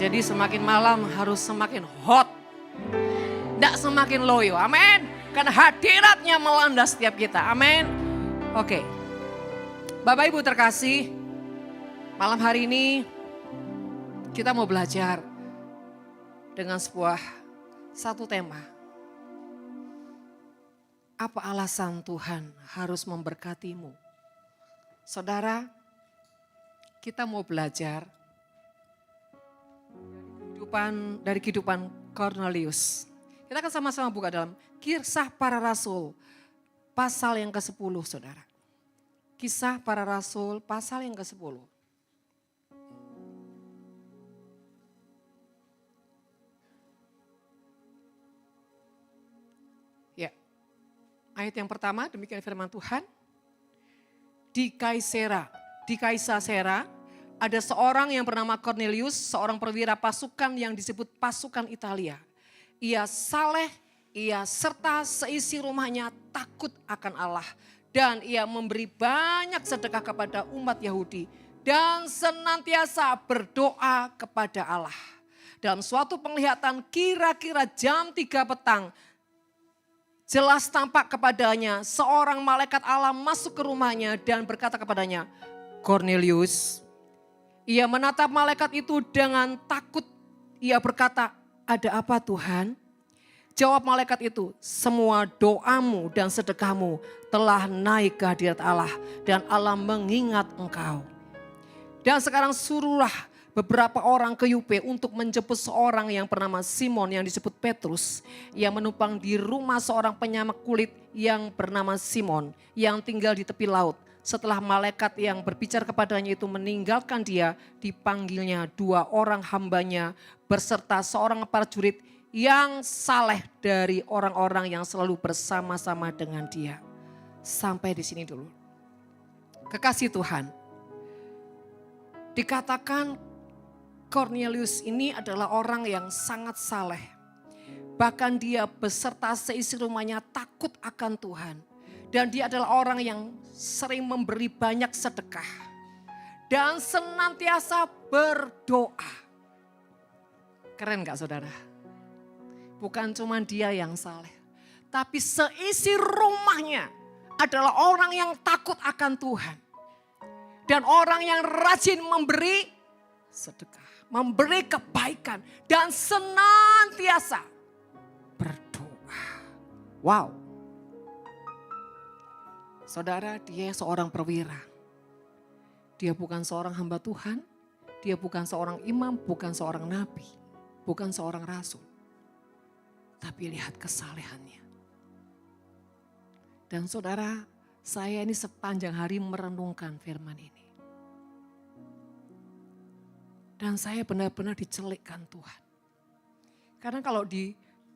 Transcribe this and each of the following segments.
Jadi semakin malam harus semakin hot. Tidak semakin loyo. Amin. Karena hadiratnya melanda setiap kita. Amin. Oke. Bapak Ibu terkasih, malam hari ini kita mau belajar dengan satu tema. Apa alasan Tuhan harus memberkatimu? Saudara, kita mau belajar dari kehidupan Cornelius. Kita akan sama-sama buka dalam Kisah Para Rasul pasal yang ke-10, saudara. Kisah Para Rasul pasal yang ke-10. Ya, ayat yang pertama demikian firman Tuhan. Di Kaisarea ada seorang yang bernama Cornelius, seorang perwira pasukan yang disebut pasukan Italia. Ia saleh, ia serta seisi rumahnya takut akan Allah. Dan ia memberi banyak sedekah kepada umat Yahudi. Dan senantiasa berdoa kepada Allah. Dalam suatu penglihatan kira-kira jam 3 petang. Jelas tampak kepadanya seorang malaikat Allah masuk ke rumahnya dan berkata kepadanya, Cornelius. Ia menatap malaikat itu dengan takut. Ia berkata, ada apa Tuhan? Jawab malaikat itu, semua doamu dan sedekahmu telah naik ke hadirat Allah. Dan Allah mengingat engkau. Dan sekarang suruhlah beberapa orang ke Yope untuk menjemput seorang yang bernama Simon yang disebut Petrus. Ia menumpang di rumah seorang penyamak kulit yang bernama Simon yang tinggal di tepi laut. Setelah malaikat yang berbicara kepadanya itu meninggalkan dia, dipanggilnya 2 orang hambanya berserta seorang prajurit yang saleh dari orang-orang yang selalu bersama-sama dengan dia. Sampai di sini dulu. Kekasih Tuhan, dikatakan Cornelius ini adalah orang yang sangat saleh. Bahkan dia beserta seisi rumahnya takut akan Tuhan. Dan dia adalah orang yang sering memberi banyak sedekah. Dan senantiasa berdoa. Keren gak saudara? Bukan cuma dia yang saleh. Tapi seisi rumahnya adalah orang yang takut akan Tuhan. Dan orang yang rajin memberi sedekah. Memberi kebaikan. Dan senantiasa berdoa. Wow. Saudara, dia seorang perwira. Dia bukan seorang hamba Tuhan. Dia bukan seorang imam, bukan seorang nabi. Bukan seorang rasul. Tapi lihat kesalehannya. Dan saudara, saya ini sepanjang hari merenungkan firman ini. Dan saya benar-benar dicelikkan Tuhan. Karena kalau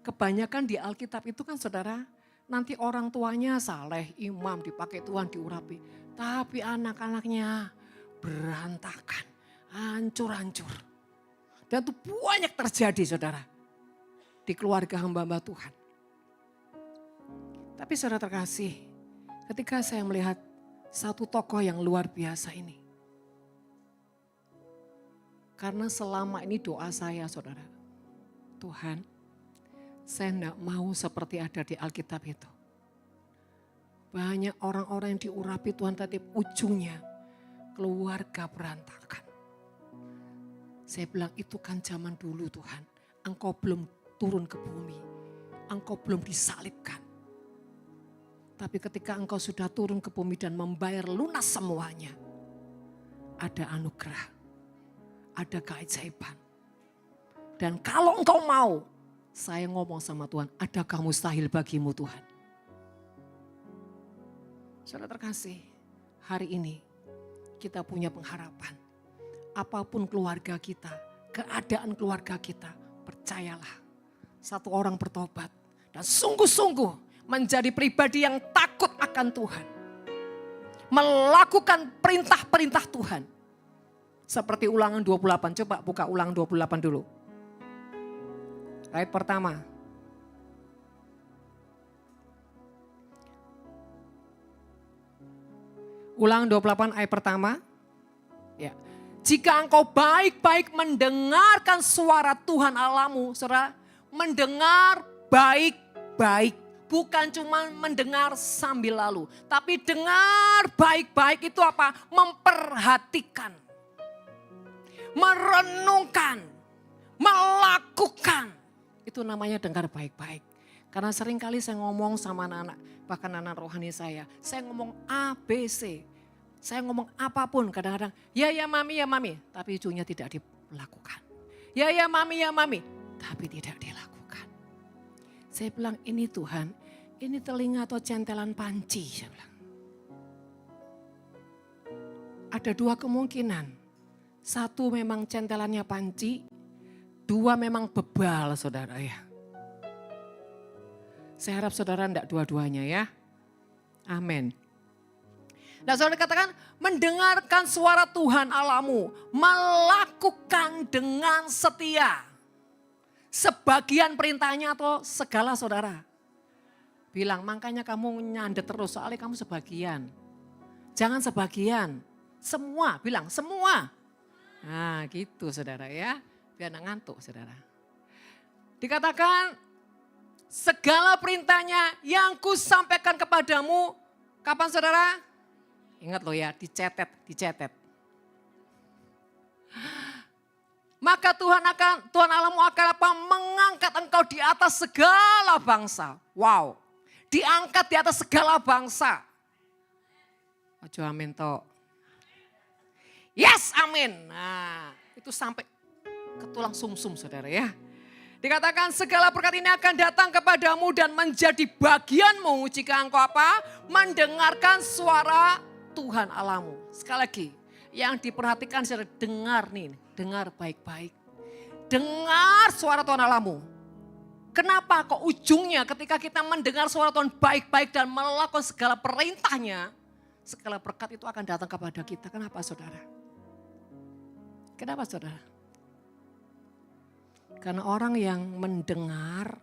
kebanyakan di Alkitab itu kan saudara, nanti orang tuanya saleh, imam, dipakai Tuhan, diurapi. Tapi anak-anaknya berantakan, hancur-hancur. Dan itu banyak terjadi saudara. Di keluarga hamba-hamba Tuhan. Tapi saudara terkasih, ketika saya melihat satu tokoh yang luar biasa ini. Karena selama ini doa saya saudara. Tuhan, saya tidak mau seperti ada di Alkitab itu. Banyak orang-orang yang diurapi Tuhan tapi ujungnya keluarga berantakan. Saya bilang itu kan zaman dulu Tuhan. Engkau belum turun ke bumi. Engkau belum disalibkan. Tapi ketika engkau sudah turun ke bumi dan membayar lunas semuanya. Ada anugerah. Ada keajaiban. Dan kalau engkau mau, saya ngomong sama Tuhan, adakah mustahil bagimu Tuhan? Saudara terkasih, hari ini kita punya pengharapan. Apapun keluarga kita, keadaan keluarga kita, percayalah. Satu orang bertobat dan sungguh-sungguh menjadi pribadi yang takut akan Tuhan. Melakukan perintah-perintah Tuhan. Seperti Ulangan 28, coba buka Ulangan 28 dulu. Ayat pertama. Ulangan 28 ayat pertama. Ya. Jika engkau baik-baik mendengarkan suara Tuhan Allahmu, saudara, mendengar baik-baik. Bukan cuma mendengar sambil lalu, tapi dengar baik-baik itu apa? Memperhatikan, merenungkan, melakukan. Itu namanya dengar baik-baik. Karena seringkali saya ngomong sama anak-anak, bahkan anak rohani saya ngomong ABC. Saya ngomong apapun kadang-kadang, ya mami, tapi ujungnya tidak dilakukan. Ya mami, tapi tidak dilakukan. Saya bilang, ini Tuhan, ini telinga atau centelan panci. Saya bilang. Ada dua kemungkinan. Satu memang centelannya panci, dua memang bebal saudara ya. Saya harap saudara enggak dua-duanya ya. Amin. Nah saudara katakan, mendengarkan suara Tuhan Allahmu, melakukan dengan setia. Sebagian perintahnya atau segala saudara. Bilang, makanya kamu nyandet terus, soalnya kamu sebagian. Jangan sebagian, semua, bilang semua. Nah gitu saudara ya, biar gak ngantuk saudara. Dikatakan, segala perintahnya yang kusampaikan kepadamu, kapan saudara? Ingat loh ya, dicetet. Maka Tuhan Allahmu akan apa? Mengangkat engkau di atas segala bangsa. Wow, diangkat di atas segala bangsa. Ojo amin toh. Yes, amin. Nah, itu sampai ke tulang sumsum saudara ya. Dikatakan segala perkara ini akan datang kepadamu dan menjadi bagianmu jika engkau apa? Mendengarkan suara Tuhan Allahmu. Sekali lagi, yang diperhatikan saudara, dengar nih, dengar baik-baik. Dengar suara Tuhan Allahmu. Kenapa kok ujungnya ketika kita mendengar suara Tuhan baik-baik dan melakukan segala perintahnya, segala berkat itu akan datang kepada kita. Kenapa saudara? Kenapa saudara? Karena orang yang mendengar,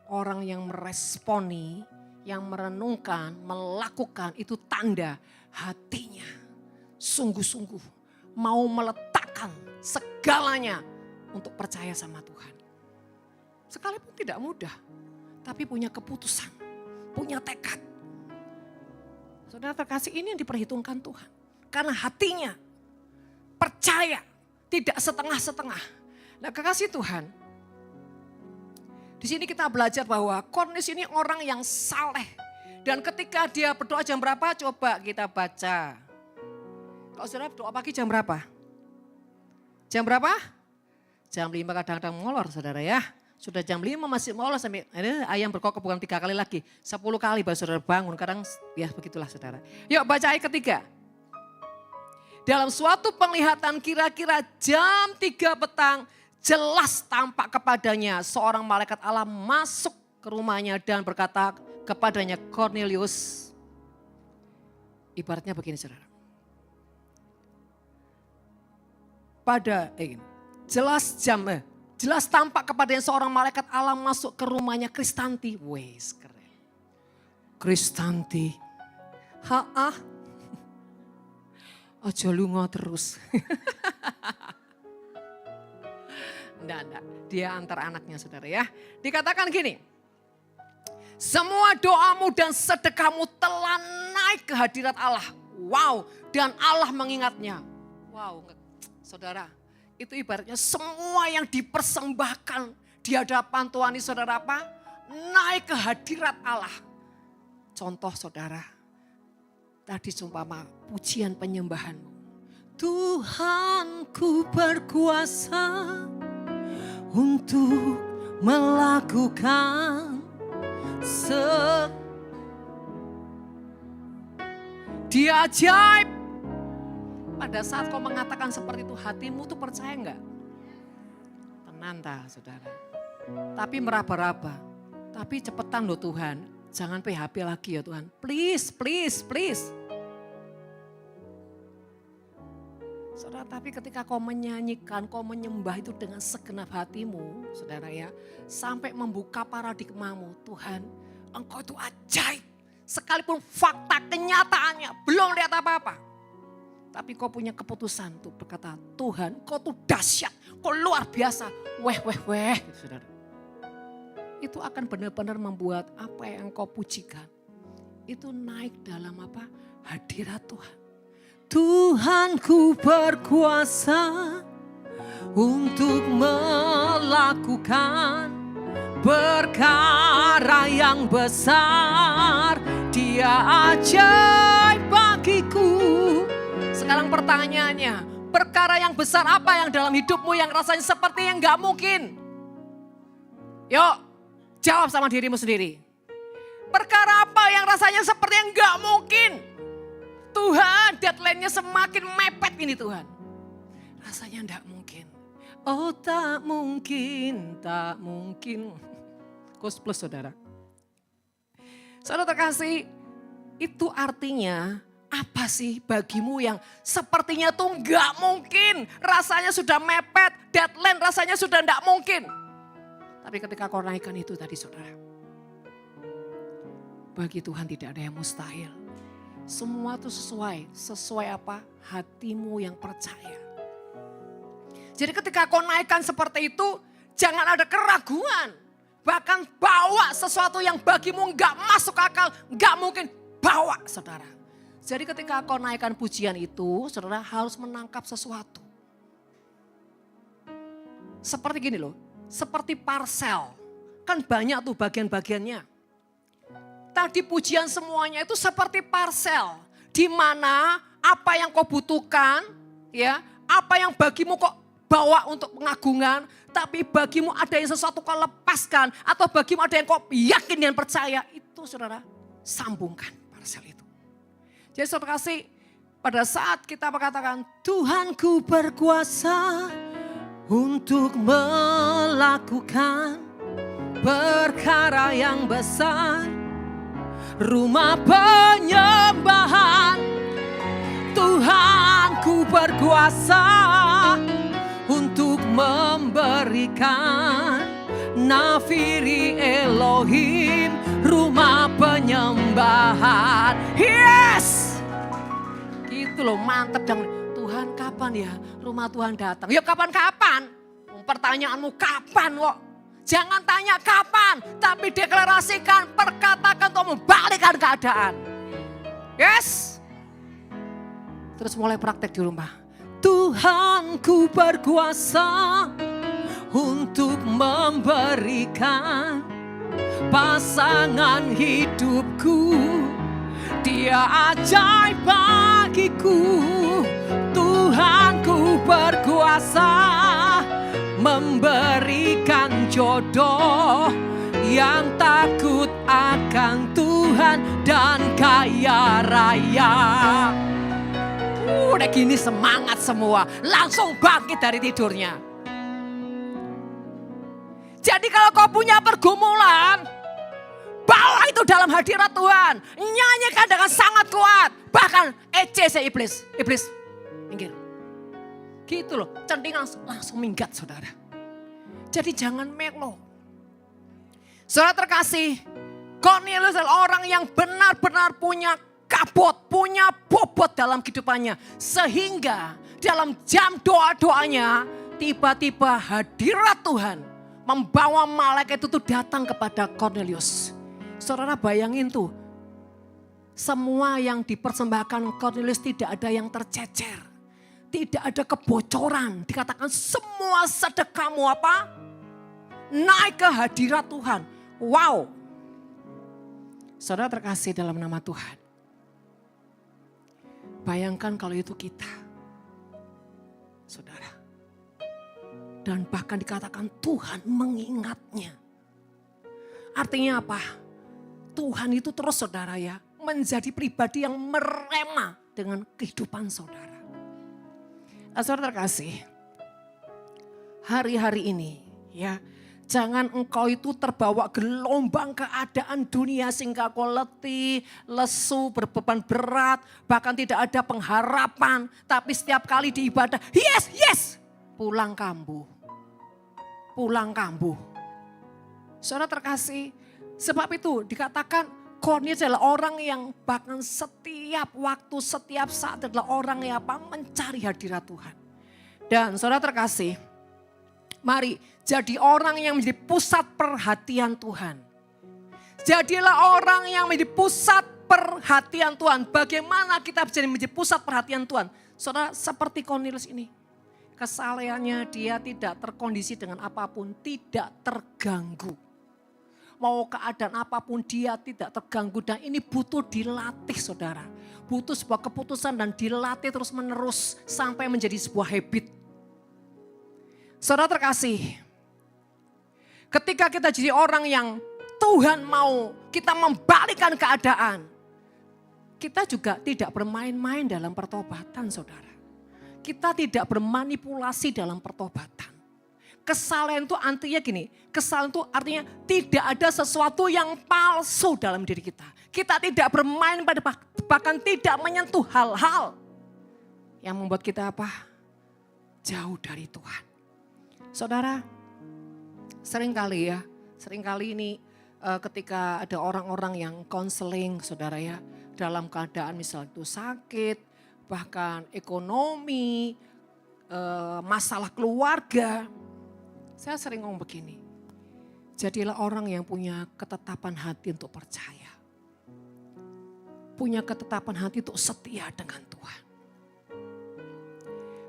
orang yang meresponi, yang merenungkan, melakukan itu tanda hatinya sungguh-sungguh mau meletakkan segalanya untuk percaya sama Tuhan. Sekalipun tidak mudah, tapi punya keputusan, punya tekad. Saudara terkasih, ini yang diperhitungkan Tuhan. Karena hatinya percaya, tidak setengah-setengah. Nah kekasih Tuhan, di sini kita belajar bahwa Kornelius ini orang yang saleh. Dan ketika dia berdoa jam berapa? Coba kita baca. Kalau saudara berdoa pagi jam berapa? Jam berapa? Jam 5 kadang-kadang molor saudara ya. Sudah jam 5 masih molor sampai ini ayam berkokok bukan 3 kali lagi. 10 kali baru saudara bangun. Kadang ya begitulah saudara. Yuk baca ayat ketiga. Dalam suatu penglihatan kira-kira jam 3 petang. Jelas tampak kepadanya seorang malaikat Allah masuk ke rumahnya dan berkata kepadanya, Kornelius. Ibaratnya begini saudara. Jelas tampak kepadanya seorang malaikat Allah masuk ke rumahnya Kristanti. Wes keren. Kristanti. Ojo lunga terus. Enggak. Dia antar anaknya saudara ya. Dikatakan gini. Semua doamu dan sedekahmu telah naik ke hadirat Allah. Wow, dan Allah mengingatnya. Wow, saudara. Itu ibaratnya semua yang dipersembahkan di hadapan Tuhan ini saudara apa? Naik ke hadirat Allah. Contoh saudara. Tadi sumpama pujian penyembahanmu. Tuhanku berkuasa untuk melakukan dia ajaib. Pada saat kau mengatakan seperti itu, hatimu tuh percaya enggak? Tenang tak saudara. Tapi meraba-raba. Tapi cepetan loh Tuhan. Jangan PHP lagi ya Tuhan. Please. Saudara, tapi ketika kau menyanyikan, kau menyembah itu dengan segenap hatimu, saudara ya. Sampai membuka paradigmamu, Tuhan, engkau itu ajaib. Sekalipun fakta kenyataannya belum lihat apa-apa. Tapi kau punya keputusan tuh berkata, Tuhan kau tuh dahsyat, kau luar biasa. Weh. Gitu, saudara. Itu akan benar-benar membuat apa yang kau pujikan. Itu naik dalam apa? Hadirat Tuhan. Tuhanku berkuasa untuk melakukan perkara yang besar. Dia ajaib bagiku. Sekarang pertanyaannya, perkara yang besar apa yang dalam hidupmu yang rasanya seperti yang gak mungkin? Yuk, jawab sama dirimu sendiri. Perkara apa yang rasanya seperti yang gak mungkin? Tuhan, deadline-nya semakin mepet ini Tuhan. Rasanya gak mungkin. Oh tak mungkin, tak mungkin. Kos plus saudara. Saudara terkasih, itu artinya apa sih bagimu yang sepertinya tuh gak mungkin. Rasanya sudah mepet, deadline rasanya sudah gak mungkin. Tapi ketika kau naikkan itu tadi saudara. Bagi Tuhan tidak ada yang mustahil. Semua itu sesuai apa? Hatimu yang percaya. Jadi ketika kau naikkan seperti itu, jangan ada keraguan. Bahkan bawa sesuatu yang bagimu gak masuk akal, gak mungkin, bawa saudara. Jadi ketika kau naikkan pujian itu, saudara harus menangkap sesuatu. Seperti gini loh, seperti parsel. Kan banyak tuh bagian-bagiannya. Tadi pujian semuanya itu seperti parsel. Di mana apa yang kau butuhkan, ya, apa yang bagimu kok bawa untuk pengagungan, tapi bagimu ada yang sesuatu kau lepaskan, atau bagimu ada yang kau yakin dan percaya, itu saudara sambungkan parsel itu. Jadi saudara kasih, pada saat kita mengatakan Tuhanku berkuasa untuk melakukan perkara yang besar, rumah penyembahan, Tuhanku berkuasa untuk memberikan nafiri Elohim, rumah penyembahan. Yes! Gitu loh, mantep dong. Tuhan kapan ya rumah Tuhan datang? Ya kapan-kapan. Pertanyaanmu kapan kok? Jangan tanya kapan, tapi deklarasikan, perkatakan untuk membalikkan keadaan. Yes? Terus mulai praktek di rumah. Tuhanku berkuasa untuk memberikan pasangan hidupku. Dia ajaib bagiku. Tuhanku berkuasa memberikan jodoh yang takut akan Tuhan dan kaya raya. Udah gini semangat semua, langsung bangkit dari tidurnya. Jadi kalau kau punya pergumulan, bawa itu dalam hadirat Tuhan. Nyanyikan dengan sangat kuat. Bahkan ECC iblis, minggir. Gitu loh, centing langsung minggat saudara. Jadi jangan melo. Saudara terkasih, Cornelius adalah orang yang benar-benar punya punya bobot dalam kehidupannya. Sehingga dalam jam doa-doanya, tiba-tiba hadirat Tuhan membawa malaikat itu datang kepada Cornelius. Saudara bayangin tuh, semua yang dipersembahkan Cornelius tidak ada yang tercecer. Tidak ada kebocoran. Dikatakan semua sedekahmu apa? Naik ke hadirat Tuhan. Wow. Saudara terkasih dalam nama Tuhan. Bayangkan kalau itu kita. Saudara. Dan bahkan dikatakan Tuhan mengingatnya. Artinya apa? Tuhan itu terus saudara ya. Menjadi pribadi yang merema dengan kehidupan saudara. Saudara terkasih, hari-hari ini ya, jangan engkau itu terbawa gelombang keadaan dunia sehingga kau letih, lesu, berbeban berat, bahkan tidak ada pengharapan. Tapi setiap kali di ibadah, yes, pulang kambuh. Saudara terkasih, sebab itu dikatakan Cornelius adalah orang yang bahkan setiap waktu, setiap saat adalah orang yang mencari hadirat Tuhan. Dan saudara terkasih, mari jadi orang yang menjadi pusat perhatian Tuhan. Jadilah orang yang menjadi pusat perhatian Tuhan. Bagaimana kita bisa menjadi pusat perhatian Tuhan? Saudara, seperti Cornelius ini. Kesalehannya dia tidak terkondisi dengan apapun, tidak terganggu. Mau keadaan apapun dia tidak terganggu, dan ini butuh dilatih saudara. Butuh sebuah keputusan dan dilatih terus menerus sampai menjadi sebuah habit. Saudara terkasih, ketika kita jadi orang yang Tuhan mau kita membalikkan keadaan, kita juga tidak bermain-main dalam pertobatan saudara. Kita tidak bermanipulasi dalam pertobatan. Kesalahan itu artinya gini, kesalahan itu artinya tidak ada sesuatu yang palsu dalam diri kita. Kita tidak bermain pada, bahkan tidak menyentuh hal-hal yang membuat kita apa? Jauh dari Tuhan. Saudara, seringkali ini ketika ada orang-orang yang konseling saudara ya, dalam keadaan misalnya itu sakit, bahkan ekonomi, masalah keluarga. Saya sering ngomong begini, jadilah orang yang punya ketetapan hati untuk percaya. Punya ketetapan hati untuk setia dengan Tuhan.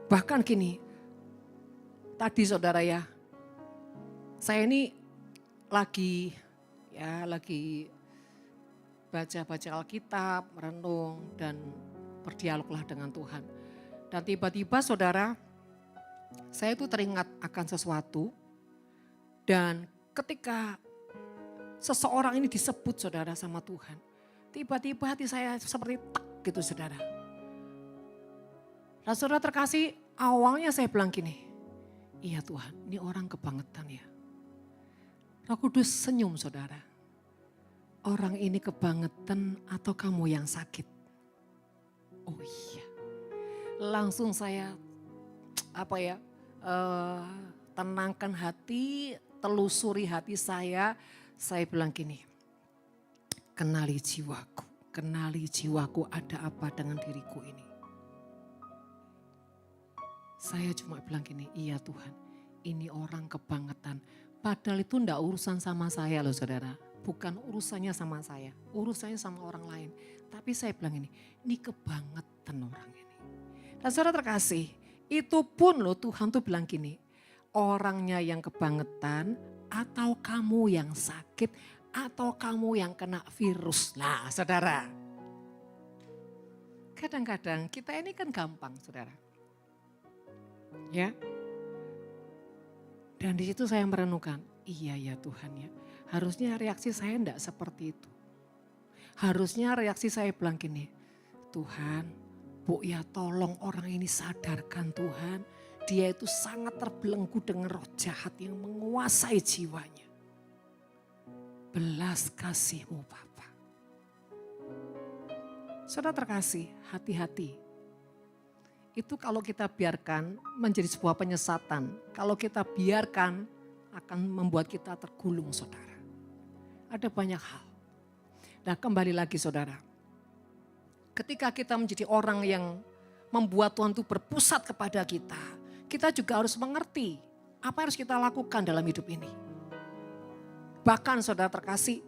Bahkan gini, tadi saudara ya, saya ini lagi baca-baca Alkitab, merenung dan berdialoglah dengan Tuhan. Dan tiba-tiba saudara, saya itu teringat akan sesuatu. Dan ketika seseorang ini disebut saudara sama Tuhan, tiba-tiba hati saya seperti tak gitu saudara. Dan saudara terkasih, awalnya saya bilang gini, iya Tuhan, ini orang kebangetan ya. Roh Kudus senyum saudara. Orang ini kebangetan atau kamu yang sakit? Oh iya. Langsung saya tenangkan hati, telusuri hati saya bilang gini, kenali jiwaku ada apa dengan diriku ini. Saya cuma bilang gini, iya Tuhan, ini orang kebangetan. Padahal itu enggak urusan sama saya loh saudara, bukan urusannya sama saya, urusannya sama orang lain. Tapi saya bilang ini kebangetan orang ini. Dan saudara terkasih, itu pun loh Tuhan tuh bilang gini, orangnya yang kebangetan atau kamu yang sakit atau kamu yang kena virus. Nah saudara, kadang-kadang kita ini kan gampang saudara. Ya. Dan di situ saya merenungkan, iya ya Tuhan ya, harusnya reaksi saya enggak seperti itu. Harusnya reaksi saya bilang gini, Tuhan, Bu ya tolong orang ini sadarkan Tuhan. Dia itu sangat terbelenggu dengan roh jahat yang menguasai jiwanya. Belas kasih-Mu Bapa. Saudara terkasih, hati-hati. Itu kalau kita biarkan menjadi sebuah penyesatan. Kalau kita biarkan akan membuat kita tergulung saudara. Ada banyak hal. Nah kembali lagi saudara. Ketika kita menjadi orang yang membuat Tuhan itu berpusat kepada kita. Kita juga harus mengerti apa yang harus kita lakukan dalam hidup ini. Bahkan saudara terkasih,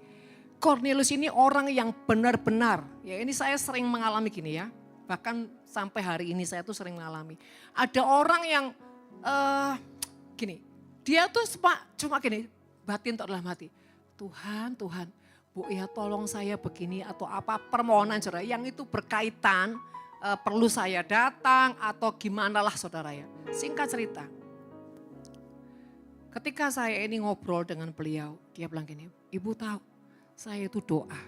Cornelius ini orang yang benar-benar, ya ini saya sering mengalami gini ya. Bahkan sampai hari ini saya tuh sering mengalami. Ada orang yang gini, dia tuh cuma gini, batin untuk dalam hati. Tuhan, Bu ya tolong saya begini atau apa permohonan saudara yang itu berkaitan perlu saya datang atau gimana lah saudara ya. Singkat cerita, ketika saya ini ngobrol dengan beliau, dia bilang gini, Ibu tahu saya itu doa.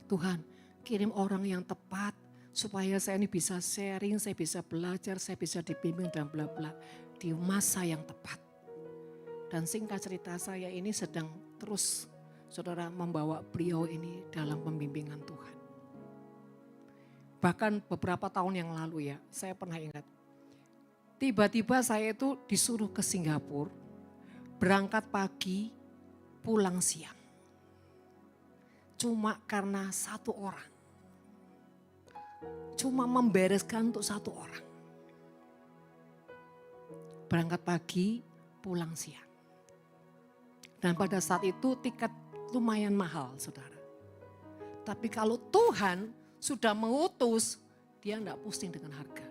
Tuhan kirim orang yang tepat supaya saya ini bisa sharing, saya bisa belajar, saya bisa dibimbing dan bla bla di masa yang tepat. Dan singkat cerita saya ini sedang terus saudara membawa beliau ini dalam pembimbingan Tuhan. Bahkan beberapa tahun yang lalu ya, saya pernah ingat. Tiba-tiba saya itu disuruh ke Singapura, berangkat pagi, pulang siang. cuma karena satu orang. Cuma membereskan untuk satu orang. Berangkat pagi, pulang siang. Dan pada saat itu tiket lumayan mahal, saudara. Tapi kalau Tuhan sudah mengutus, dia enggak pusing dengan harga.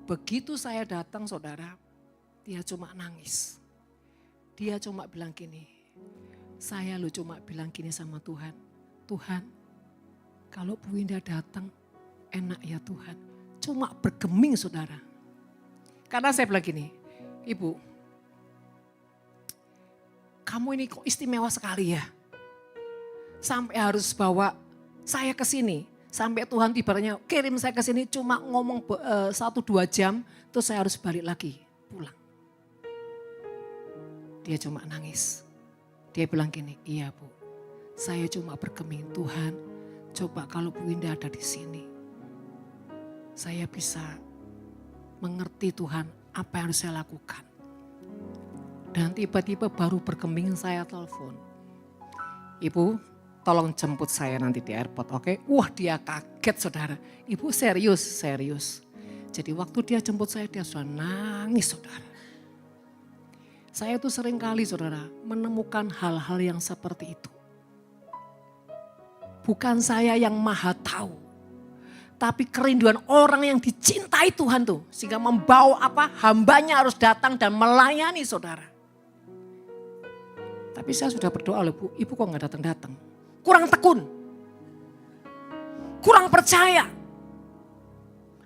Begitu saya datang, saudara, dia cuma nangis. Dia cuma bilang gini, saya lo cuma bilang gini sama Tuhan. Tuhan, kalau Bu Winda datang, enak ya Tuhan. Cuma bergeming, saudara. Karena saya bilang gini, Ibu, kamu ini kok istimewa sekali ya. Sampai harus bawa saya ke sini. Sampai Tuhan tiba-tiba kirim saya ke sini cuma ngomong 1-2 jam. Terus saya harus balik lagi pulang. Dia cuma nangis. Dia bilang gini, iya Bu. Saya cuma bergeming, Tuhan coba kalau Bu Winda ada di sini. Saya bisa mengerti Tuhan apa yang harus saya lakukan. Dan tiba-tiba baru bergeming saya telepon. Ibu, tolong jemput saya nanti di airport, oke? Wah, dia kaget, saudara. Ibu serius. Jadi waktu dia jemput saya, dia sudah nangis, saudara. Saya tuh sering kali, saudara, menemukan hal-hal yang seperti itu. Bukan saya yang maha tahu. Tapi kerinduan orang yang dicintai Tuhan tuh. Sehingga membawa hambanya harus datang dan melayani, saudara. Tapi saya sudah berdoa loh Bu, Ibu kok gak datang-datang. Kurang tekun. Kurang percaya.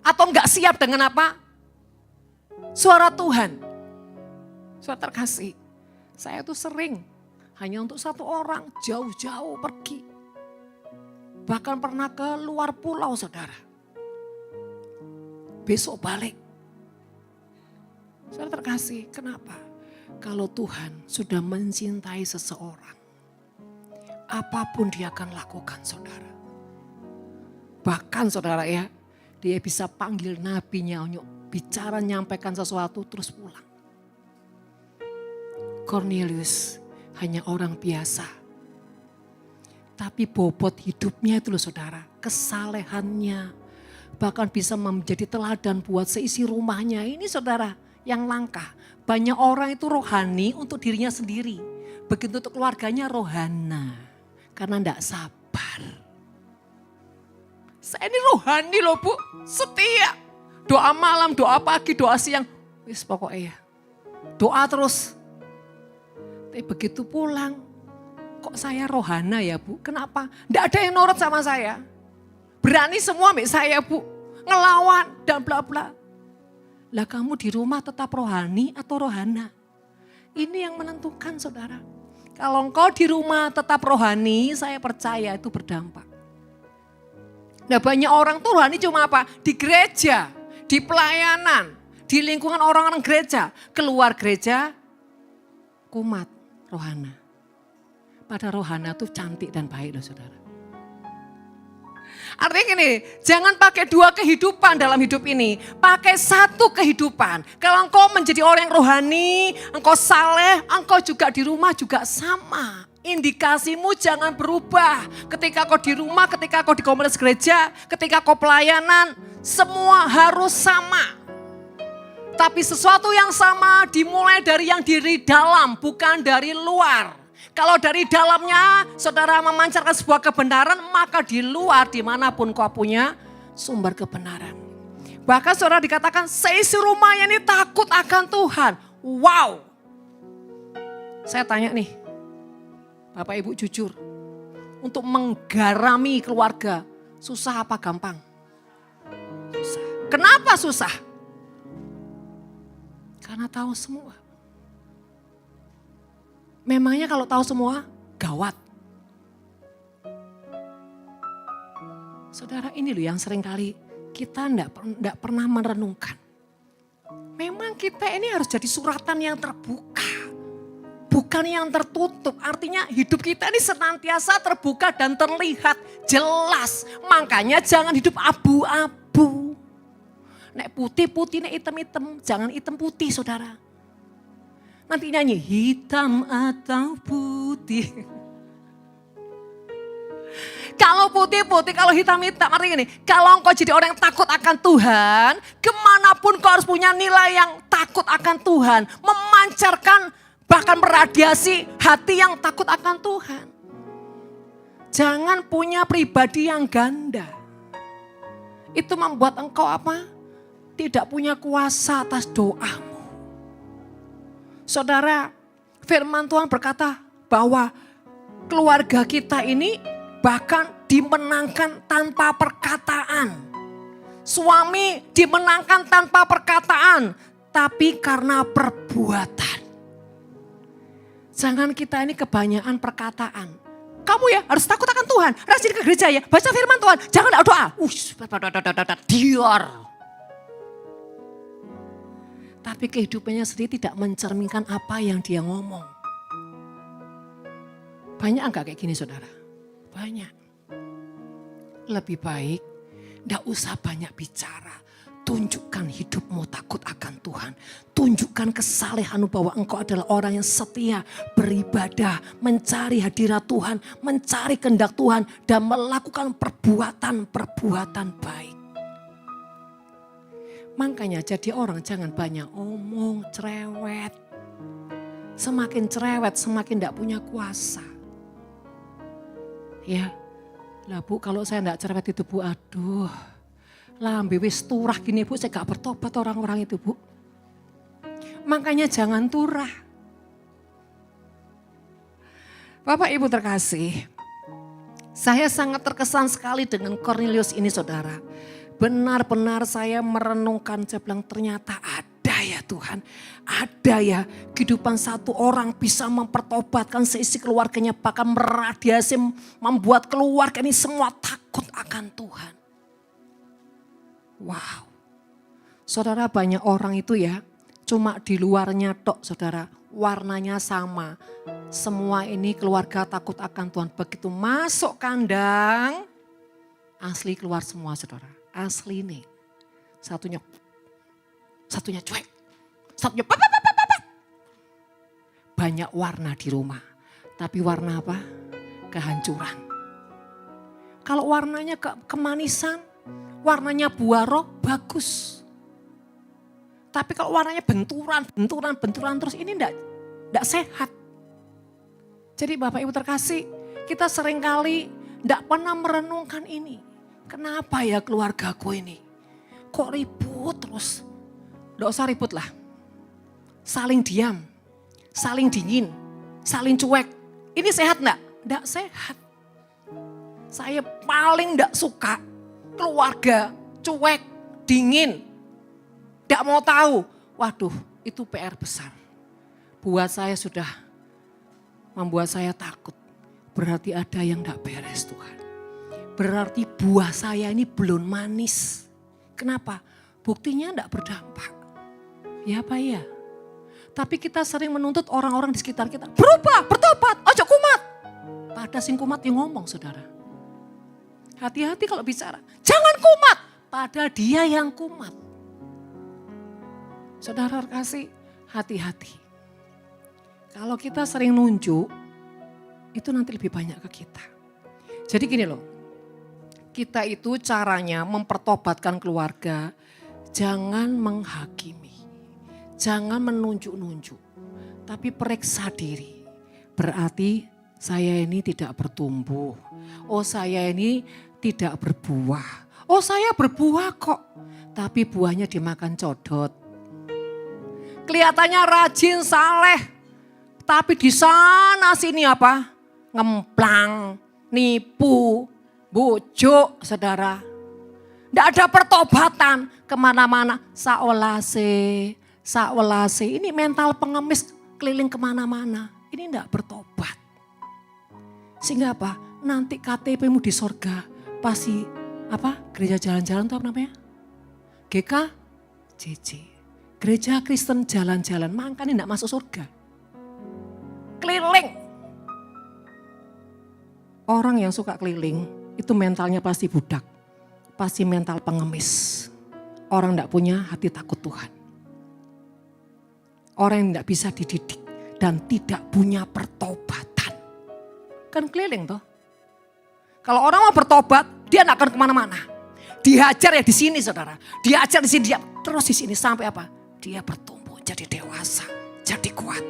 Atau gak siap dengan apa? Suara Tuhan. Suara terkasih. Saya tuh sering hanya untuk satu orang jauh-jauh pergi. Bahkan pernah ke luar pulau, saudara. Besok balik. Saudara terkasih, kenapa? Kalau Tuhan sudah mencintai seseorang, apapun dia akan lakukan, saudara. Bahkan saudara ya, dia bisa panggil nabinya untuk bicara, nyampaikan sesuatu terus pulang. Cornelius hanya orang biasa. Tapi bobot hidupnya itu loh saudara, kesalehannya. Bahkan bisa menjadi teladan buat seisi rumahnya. Ini saudara yang langka. Banyak orang itu rohani untuk dirinya sendiri. Begitu untuk keluarganya rohana. Karena enggak sabar. Saya ini rohani loh Bu, setia. Doa malam, doa pagi, doa siang. Wis pokoknya ya. Doa terus. Tapi begitu pulang, kok saya rohana ya Bu? Kenapa? Enggak ada yang nurut sama saya. Berani semua mbak saya Bu, ngelawan dan bla bla. Lah kamu di rumah tetap rohani atau rohana? Ini yang menentukan saudara. Kalau engkau di rumah tetap rohani, saya percaya itu berdampak. Nah banyak orang tuh rohani cuma apa? Di gereja, di pelayanan, di lingkungan orang-orang gereja. Keluar gereja, kumat rohana. Pada rohana tuh cantik dan baik loh saudara. Artinya gini, jangan pakai 2 kehidupan dalam hidup ini. Pakai 1 kehidupan. Kalau engkau menjadi orang yang rohani, engkau saleh, engkau juga di rumah juga sama. Indikasimu jangan berubah. Ketika kau di rumah, ketika kau di komunitas gereja, ketika kau pelayanan, semua harus sama. Tapi sesuatu yang sama dimulai dari yang diri dalam, bukan dari luar. Kalau dari dalamnya saudara memancarkan sebuah kebenaran, maka di luar dimanapun kau punya sumber kebenaran. Bahkan saudara dikatakan seisi rumahnya ini takut akan Tuhan. Wow. Saya tanya nih, Bapak Ibu jujur. Untuk menggarami keluarga, susah apa gampang? Susah. Kenapa susah? Karena tahu semua. Memangnya kalau tahu semua, gawat. Saudara ini loh yang seringkali kita enggak pernah merenungkan. Memang kita ini harus jadi suratan yang terbuka. Bukan yang tertutup. Artinya hidup kita ini senantiasa terbuka dan terlihat jelas. Makanya jangan hidup abu-abu. Nek putih-putih, nek hitam-hitam. Jangan hitam putih saudara. Nanti nyanyi hitam atau putih. Kalau putih-putih, kalau hitam-hitam, artinya gini, kalau engkau jadi orang yang takut akan Tuhan, kemanapun kau harus punya nilai yang takut akan Tuhan, memancarkan bahkan meradiasi hati yang takut akan Tuhan. Jangan punya pribadi yang ganda. Itu membuat engkau apa? Tidak punya kuasa atas doamu. Saudara, firman Tuhan berkata bahwa keluarga kita ini bahkan dimenangkan tanpa perkataan. Suami dimenangkan tanpa perkataan, tapi karena perbuatan. Jangan kita ini kebanyakan perkataan. Kamu ya harus takut akan Tuhan, rajin ke gereja ya, baca firman Tuhan, jangan doa. Dior. Tapi kehidupannya sendiri tidak mencerminkan apa yang dia ngomong. Banyak enggak kayak gini saudara? Banyak. Lebih baik enggak usah banyak bicara. Tunjukkan hidupmu takut akan Tuhan. Tunjukkan kesalehanmu bahwa engkau adalah orang yang setia, beribadah, mencari hadirat Tuhan, mencari kehendak Tuhan, dan melakukan perbuatan-perbuatan baik. Makanya jadi orang jangan banyak omong, cerewet. Semakin cerewet, semakin enggak punya kuasa. Ya, lah Bu, kalau saya enggak cerewet itu Bu, aduh. Lambe wis turah gini Bu, saya gak bertobat orang-orang itu Bu. Makanya jangan turah. Bapak Ibu terkasih, saya sangat terkesan sekali dengan Cornelius ini saudara. Benar-benar saya merenungkan, saya bilang ternyata ada ya Tuhan. Ada ya kehidupan satu orang bisa mempertobatkan seisi keluarganya. Bahkan meradiasi membuat keluarga ini semua takut akan Tuhan. Wow, saudara banyak orang itu ya, cuma di luarnya tok saudara, warnanya sama. Semua ini keluarga takut akan Tuhan, begitu masuk kandang, asli keluar semua saudara, asli nih. Satunya cuek, satunya banyak warna di rumah, tapi warna apa? Kehancuran. Kalau warnanya kemanisan, warnanya buah roh bagus. Tapi kalau warnanya benturan terus ini enggak sehat. Jadi Bapak Ibu terkasih, kita seringkali enggak pernah merenungkan ini. Kenapa ya keluargaku ini? Kok ribut terus? Enggak usah ribut lah. Saling diam, saling dingin, saling cuek. Ini sehat enggak? Enggak sehat. Saya paling enggak suka keluarga cuek, dingin, gak mau tahu. Waduh, itu PR besar. Buat saya sudah membuat saya takut. Berarti ada yang gak beres Tuhan. Berarti buah saya ini belum manis. Kenapa? Buktinya gak berdampak. Ya apa ya? Tapi kita sering menuntut orang-orang di sekitar kita. Berubah, bertobat, ojo kumat. Pada sing kumat yang ngomong saudara. Hati-hati kalau bicara. Jangan kumat. Pada dia yang kumat. Saudara kasih hati-hati. Kalau kita sering nunjuk, itu nanti lebih banyak ke kita. Jadi gini loh. Kita itu caranya mempertobatkan keluarga. Jangan menghakimi. Jangan menunjuk-nunjuk. Tapi periksa diri. Berarti saya ini tidak bertumbuh. Oh saya ini tidak berbuah. Oh saya berbuah kok. Tapi buahnya dimakan codot. Kelihatannya rajin, saleh. Tapi di sana sini apa? Ngemplang, nipu, bujuk saudara. Tidak ada pertobatan kemana-mana. Saolase. Ini mental pengemis keliling kemana-mana. Ini tidak bertobat. Sehingga apa? Nanti KTP-mu di sorga pasti apa? Gereja jalan-jalan itu apa namanya? GKJJ. Gereja Kristen jalan-jalan, makanya tidak masuk surga. Keliling. Orang yang suka keliling itu mentalnya pasti budak. Pasti mental pengemis. Orang tidak punya hati takut Tuhan. Orang yang tidak bisa dididik dan tidak punya pertobatan. Kan keliling toh. Kalau orang mau bertobat, dia tidak akan kemana-mana. Dihajar ya di sini saudara. Diajar di sini, dia terus di sini sampai apa? Dia bertumbuh jadi dewasa, jadi kuat.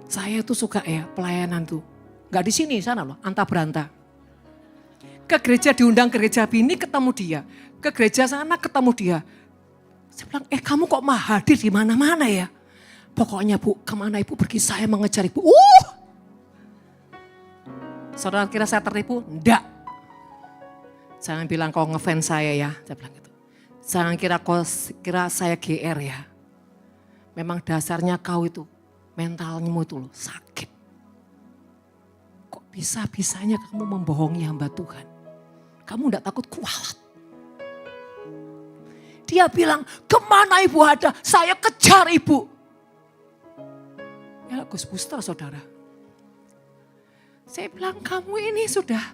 Saya tuh suka ya pelayanan tuh. Gak di sini, sana loh, anta beranta. Ke gereja diundang ke gereja ini ketemu dia. Ke gereja sana ketemu dia. Saya bilang, kamu kok mah hadir di mana-mana ya? Pokoknya Bu, kemana Ibu pergi saya mengejar Ibu. Saudara kira saya tertipu? Enggak. Jangan bilang kau ngefans saya ya, saya bilang gitu. Jangan kira saya GR ya. Memang dasarnya kau itu, mentalmu itu loh sakit. Kok bisa-bisanya kamu membohongi hamba Tuhan? Kamu enggak takut kualat? Dia bilang, kemana Ibu ada? Saya kejar Ibu. Ya Gus Buster saudara. Saya bilang, kamu ini sudah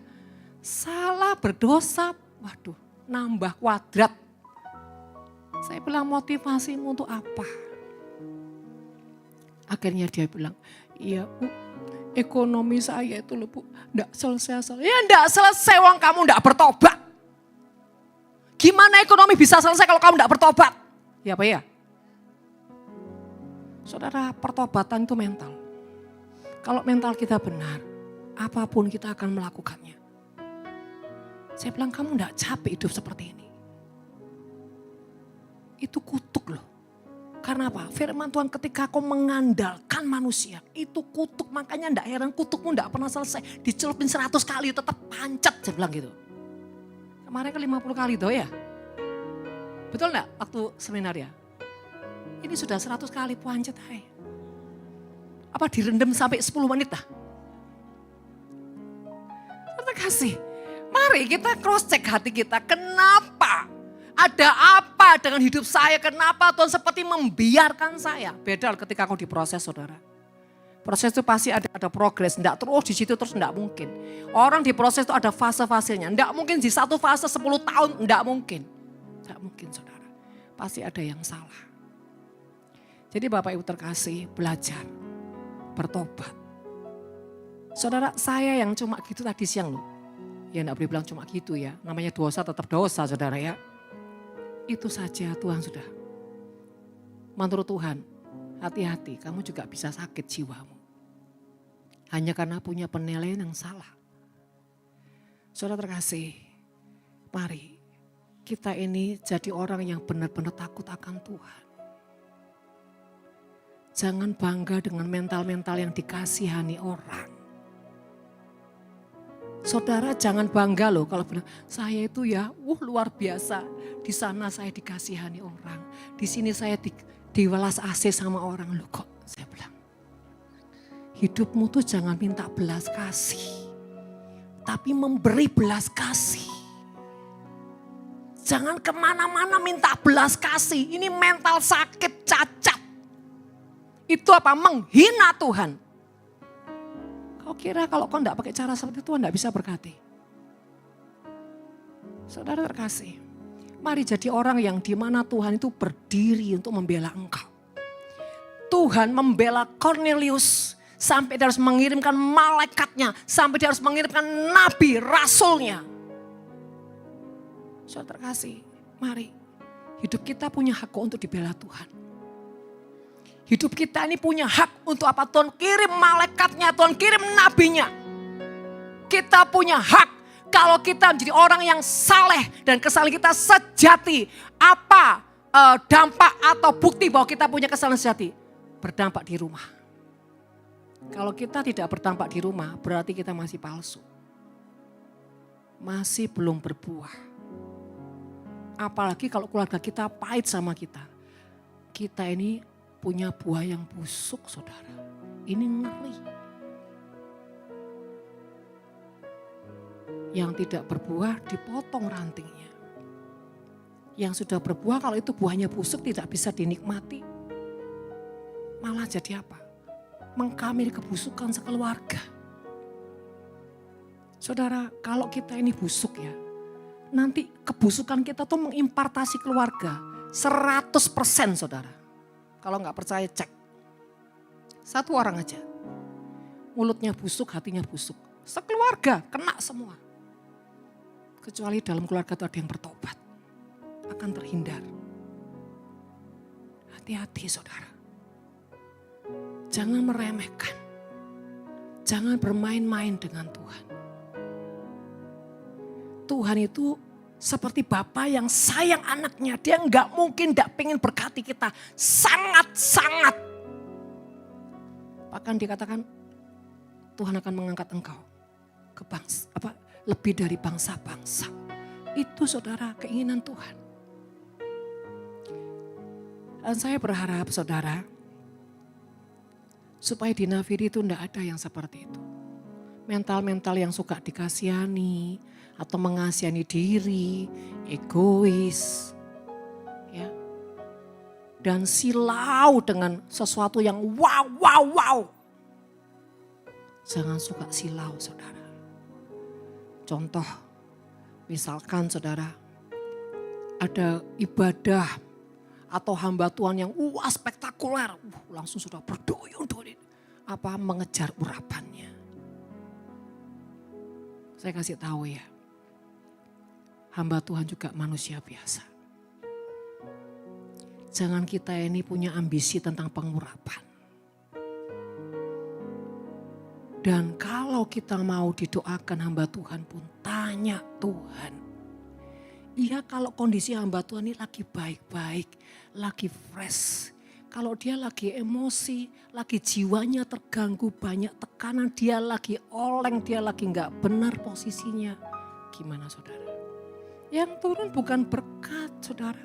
salah berdosa. Waduh, nambah kuadrat. Saya bilang, motivasimu untuk apa? Akhirnya dia bilang, iya Bu, ekonomi saya itu loh Bu, enggak selesai. Ya enggak selesai, wong kamu enggak bertobat. Gimana ekonomi bisa selesai kalau kamu enggak bertobat? Ya apa ya? Saudara, pertobatan itu mental. Kalau mental kita benar, apapun kita akan melakukannya. Saya bilang, kamu enggak capek hidup seperti ini? Itu kutuk loh. Karena apa? Firman Tuhan ketika kau mengandalkan manusia, itu kutuk. Makanya enggak heran kutukmu enggak pernah selesai. Dicelupin 100 kali tetap pancet, saya bilang gitu. Kemarin kan 50 kali tuh ya. Betul enggak waktu seminar ya? Ini sudah 100 kali pancet. Apa direndam sampai 10 menit dah? Terima kasih. Mari kita cross check hati kita. Kenapa? Ada apa dengan hidup saya? Kenapa Tuhan seperti membiarkan saya? Beda ketika aku diproses saudara. Proses itu pasti ada progres. Enggak terus di situ terus enggak mungkin. Orang diproses itu ada fase-fasenya. Enggak mungkin di satu fase 10 tahun. Enggak mungkin. Enggak mungkin saudara. Pasti ada yang salah. Jadi Bapak Ibu terkasih belajar. Bertobat. Saudara saya yang cuma gitu tadi siang loh. Ya enggak boleh bilang cuma gitu ya. Namanya dosa tetap dosa saudara ya. Itu saja Tuhan sudah. Menurut Tuhan, hati-hati kamu juga bisa sakit jiwamu. Hanya karena punya penilaian yang salah. Saudara terkasih, mari kita ini jadi orang yang benar-benar takut akan Tuhan. Jangan bangga dengan mental-mental yang dikasihani orang. Saudara jangan bangga loh kalau bilang saya itu ya luar biasa. Di sana saya dikasihani orang. Di sini saya diwelas asih sama orang. Loh kok saya bilang. Hidupmu tuh jangan minta belas kasih. Tapi memberi belas kasih. Jangan kemana-mana minta belas kasih. Ini mental sakit cacat. Itu apa? Menghina Tuhan. Kau kira kalau kau enggak pakai cara seperti itu, Tuhan enggak bisa berkati. Saudara terkasih, mari jadi orang yang dimana Tuhan itu berdiri untuk membela engkau. Tuhan membela Cornelius sampai dia harus mengirimkan malaikatnya, sampai dia harus mengirimkan nabi, rasulnya. Saudara terkasih, mari hidup kita punya hak untuk dibela Tuhan. Hidup kita ini punya hak untuk apa? Tuhan kirim malaikatnya, Tuhan kirim nabinya. Kita punya hak kalau kita menjadi orang yang saleh dan kesalahan kita sejati. Apa dampak atau bukti bahwa kita punya kesalahan sejati? Berdampak di rumah. Kalau kita tidak berdampak di rumah berarti kita masih palsu. Masih belum berbuah. Apalagi kalau keluarga kita pahit sama kita. Kita ini punya buah yang busuk saudara. Ini ngeri. Yang tidak berbuah dipotong rantingnya. Yang sudah berbuah kalau itu buahnya busuk tidak bisa dinikmati. Malah jadi apa? Mengkamili kebusukan sekeluarga. Saudara kalau kita ini busuk ya. Nanti kebusukan kita tuh mengimpartasi keluarga. 100% saudara. Kalau nggak percaya cek. Satu orang aja. Mulutnya busuk, hatinya busuk. Sekeluarga kena semua. Kecuali dalam keluarga itu ada yang bertobat. Akan terhindar. Hati-hati saudara. Jangan meremehkan. Jangan bermain-main dengan Tuhan. Tuhan itu seperti Bapa yang sayang anaknya. Dia nggak mungkin nggak pengen berkati kita. Sangat-sangat. Bahkan dikatakan Tuhan akan mengangkat engkau ke bangsa, lebih dari bangsa-bangsa. Itu saudara keinginan Tuhan. Dan saya berharap saudara, supaya di Nafiri itu tidak ada yang seperti itu. Mental-mental yang suka dikasihani atau mengasihani diri, egois. Ya. Dan silau dengan sesuatu yang wow. Jangan suka silau saudara. Contoh, misalkan saudara ada ibadah atau hamba Tuhan yang spektakuler. Langsung sudah berduyun-duyun. Mengejar urapannya. Saya kasih tahu ya. Hamba Tuhan juga manusia biasa. Jangan kita ini punya ambisi tentang pengurapan. Dan kalau kita mau didoakan hamba Tuhan pun tanya Tuhan. Iya kalau kondisi hamba Tuhan ini lagi baik-baik, lagi fresh. Kalau dia lagi emosi, lagi jiwanya terganggu banyak tekanan, dia lagi oleng, dia lagi nggak benar posisinya. Gimana saudara? Yang turun bukan berkat saudara,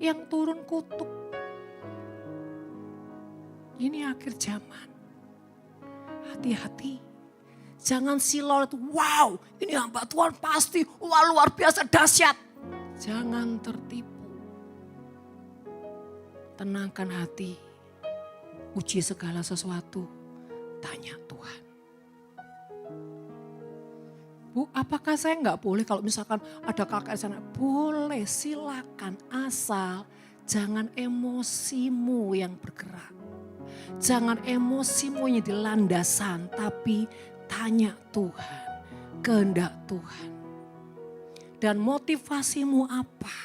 yang turun kutuk. Ini akhir zaman. Hati-hati. Jangan silau itu, wow ini hamba Tuhan pasti luar biasa dahsyat. Jangan tertipu. Tenangkan hati. Uji segala sesuatu. Tanya Tuhan. Bu, apakah saya nggak boleh kalau misalkan ada kakak di sana? Boleh, silakan. Asal jangan emosimu yang bergerak. Jangan emosimu yang jadi landasan. Tapi tanya Tuhan. Kehendak Tuhan. Dan motivasimu apa?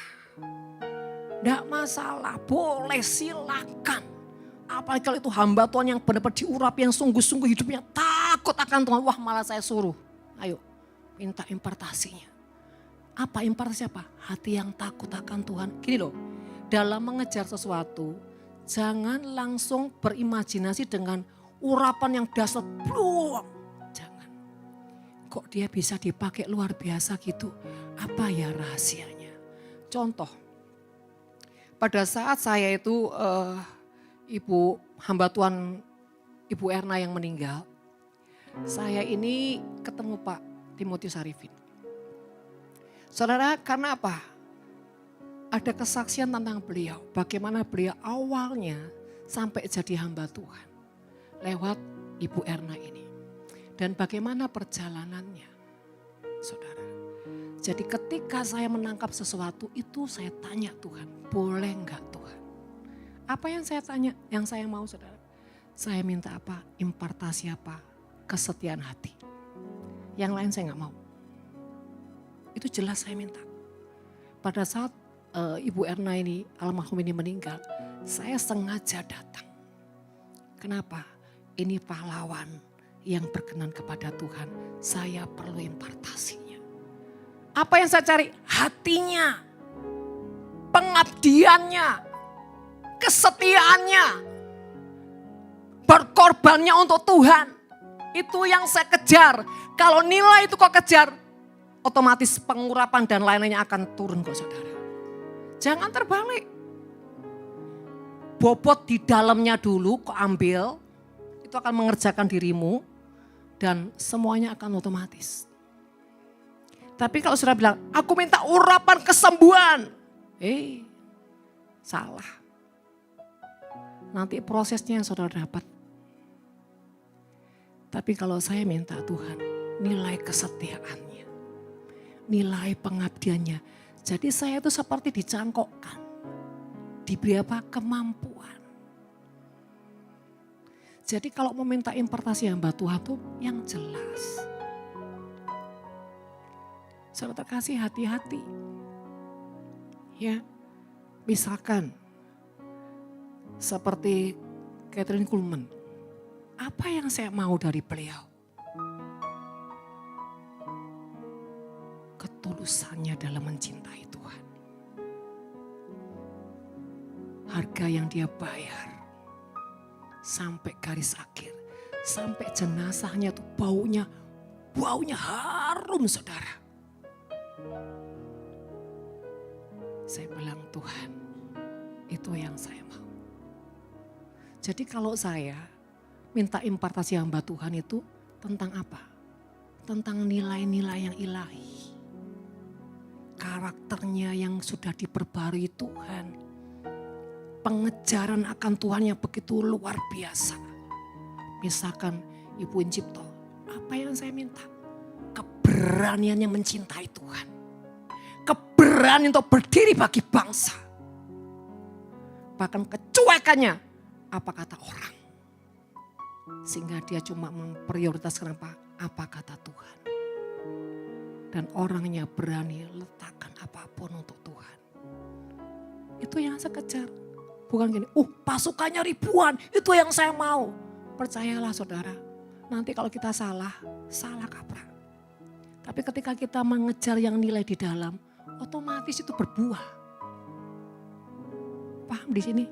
Tidak masalah, boleh silakan. Apalagi kalau itu hamba Tuhan yang benar-benar diurapi, yang sungguh-sungguh hidupnya takut akan Tuhan. Wah malah saya suruh, ayo minta impartasinya. Apa impartasi apa? Hati yang takut akan Tuhan. Gini loh, dalam mengejar sesuatu, jangan langsung berimajinasi dengan urapan yang dasar. Jangan. Kok dia bisa dipakai luar biasa gitu? Apa ya rahasianya? Contoh, pada saat saya itu ibu hamba Tuhan, Ibu Erna yang meninggal, saya ini ketemu Pak Timotius Arifin. Saudara, karena apa? Ada kesaksian tentang beliau, bagaimana beliau awalnya sampai jadi hamba Tuhan lewat Ibu Erna ini. Dan bagaimana perjalanannya, saudara. Jadi ketika saya menangkap sesuatu itu saya tanya Tuhan, boleh enggak Tuhan? Apa yang saya tanya, yang saya mau saudara? Saya minta apa? Impartasi apa? Kesetiaan hati. Yang lain saya enggak mau. Itu jelas saya minta. Pada saat Ibu Erna ini, almarhum ini meninggal, saya sengaja datang. Kenapa? Ini pahlawan yang berkenan kepada Tuhan. Saya perlu impartasinya. Apa yang saya cari? Hatinya, pengabdiannya, kesetiaannya, berkorbannya untuk Tuhan. Itu yang saya kejar. Kalau nilai itu kok kejar, otomatis pengurapan dan lain-lainnya akan turun kok saudara. Jangan terbalik. Bobot di dalamnya dulu kok ambil, itu akan mengerjakan dirimu dan semuanya akan otomatis. Tapi kalau sudah bilang, aku minta urapan kesembuhan. Salah. Nanti prosesnya yang saudara dapat. Tapi kalau saya minta Tuhan, nilai kesetiaannya. Nilai pengabdiannya. Jadi saya itu seperti dicangkokkan. Diberi apa? Kemampuan. Jadi kalau mau minta impartasi hamba Tuhan itu yang jelas. Saudara terkasih, hati-hati. Ya, misalkan seperti Kathryn Kuhlman, apa yang saya mau dari beliau? Ketulusannya dalam mencintai Tuhan. Harga yang dia bayar sampai garis akhir, sampai jenazahnya tuh baunya harum, saudara. Saya bilang, Tuhan, itu yang saya mau. Jadi kalau saya minta impartasi hamba Tuhan itu tentang apa? Tentang nilai-nilai yang ilahi. Karakternya yang sudah diperbarui Tuhan. Pengejaran akan Tuhan yang begitu luar biasa. Misalkan Ibu Incipto, apa yang saya minta? Keberaniannya mencintai Tuhan. Keberanian untuk berdiri bagi bangsa. Bahkan kecuekannya apa kata orang. Sehingga dia cuma memprioritaskan apa kata Tuhan. Dan orangnya berani letakkan apapun untuk Tuhan. Itu yang saya kejar. Bukan gini, pasukannya ribuan, itu yang saya mau. Percayalah saudara, nanti kalau kita salah kaprah. Tapi ketika kita mengejar yang nilai di dalam, otomatis itu berbuah. Paham di sini?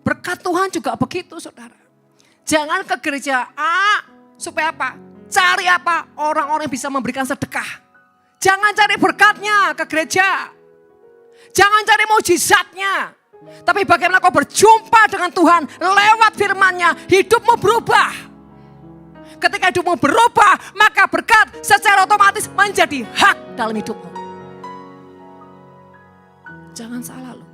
Berkat Tuhan juga begitu saudara. Jangan ke gereja supaya apa? Cari apa? Orang-orang yang bisa memberikan sedekah. Jangan cari berkatnya ke gereja. Jangan cari mujizatnya. Tapi bagaimana kau berjumpa dengan Tuhan lewat firman-Nya, hidupmu berubah. Ketika hidupmu berubah, maka berkat secara otomatis menjadi hak dalam hidupmu. Jangan salah loh.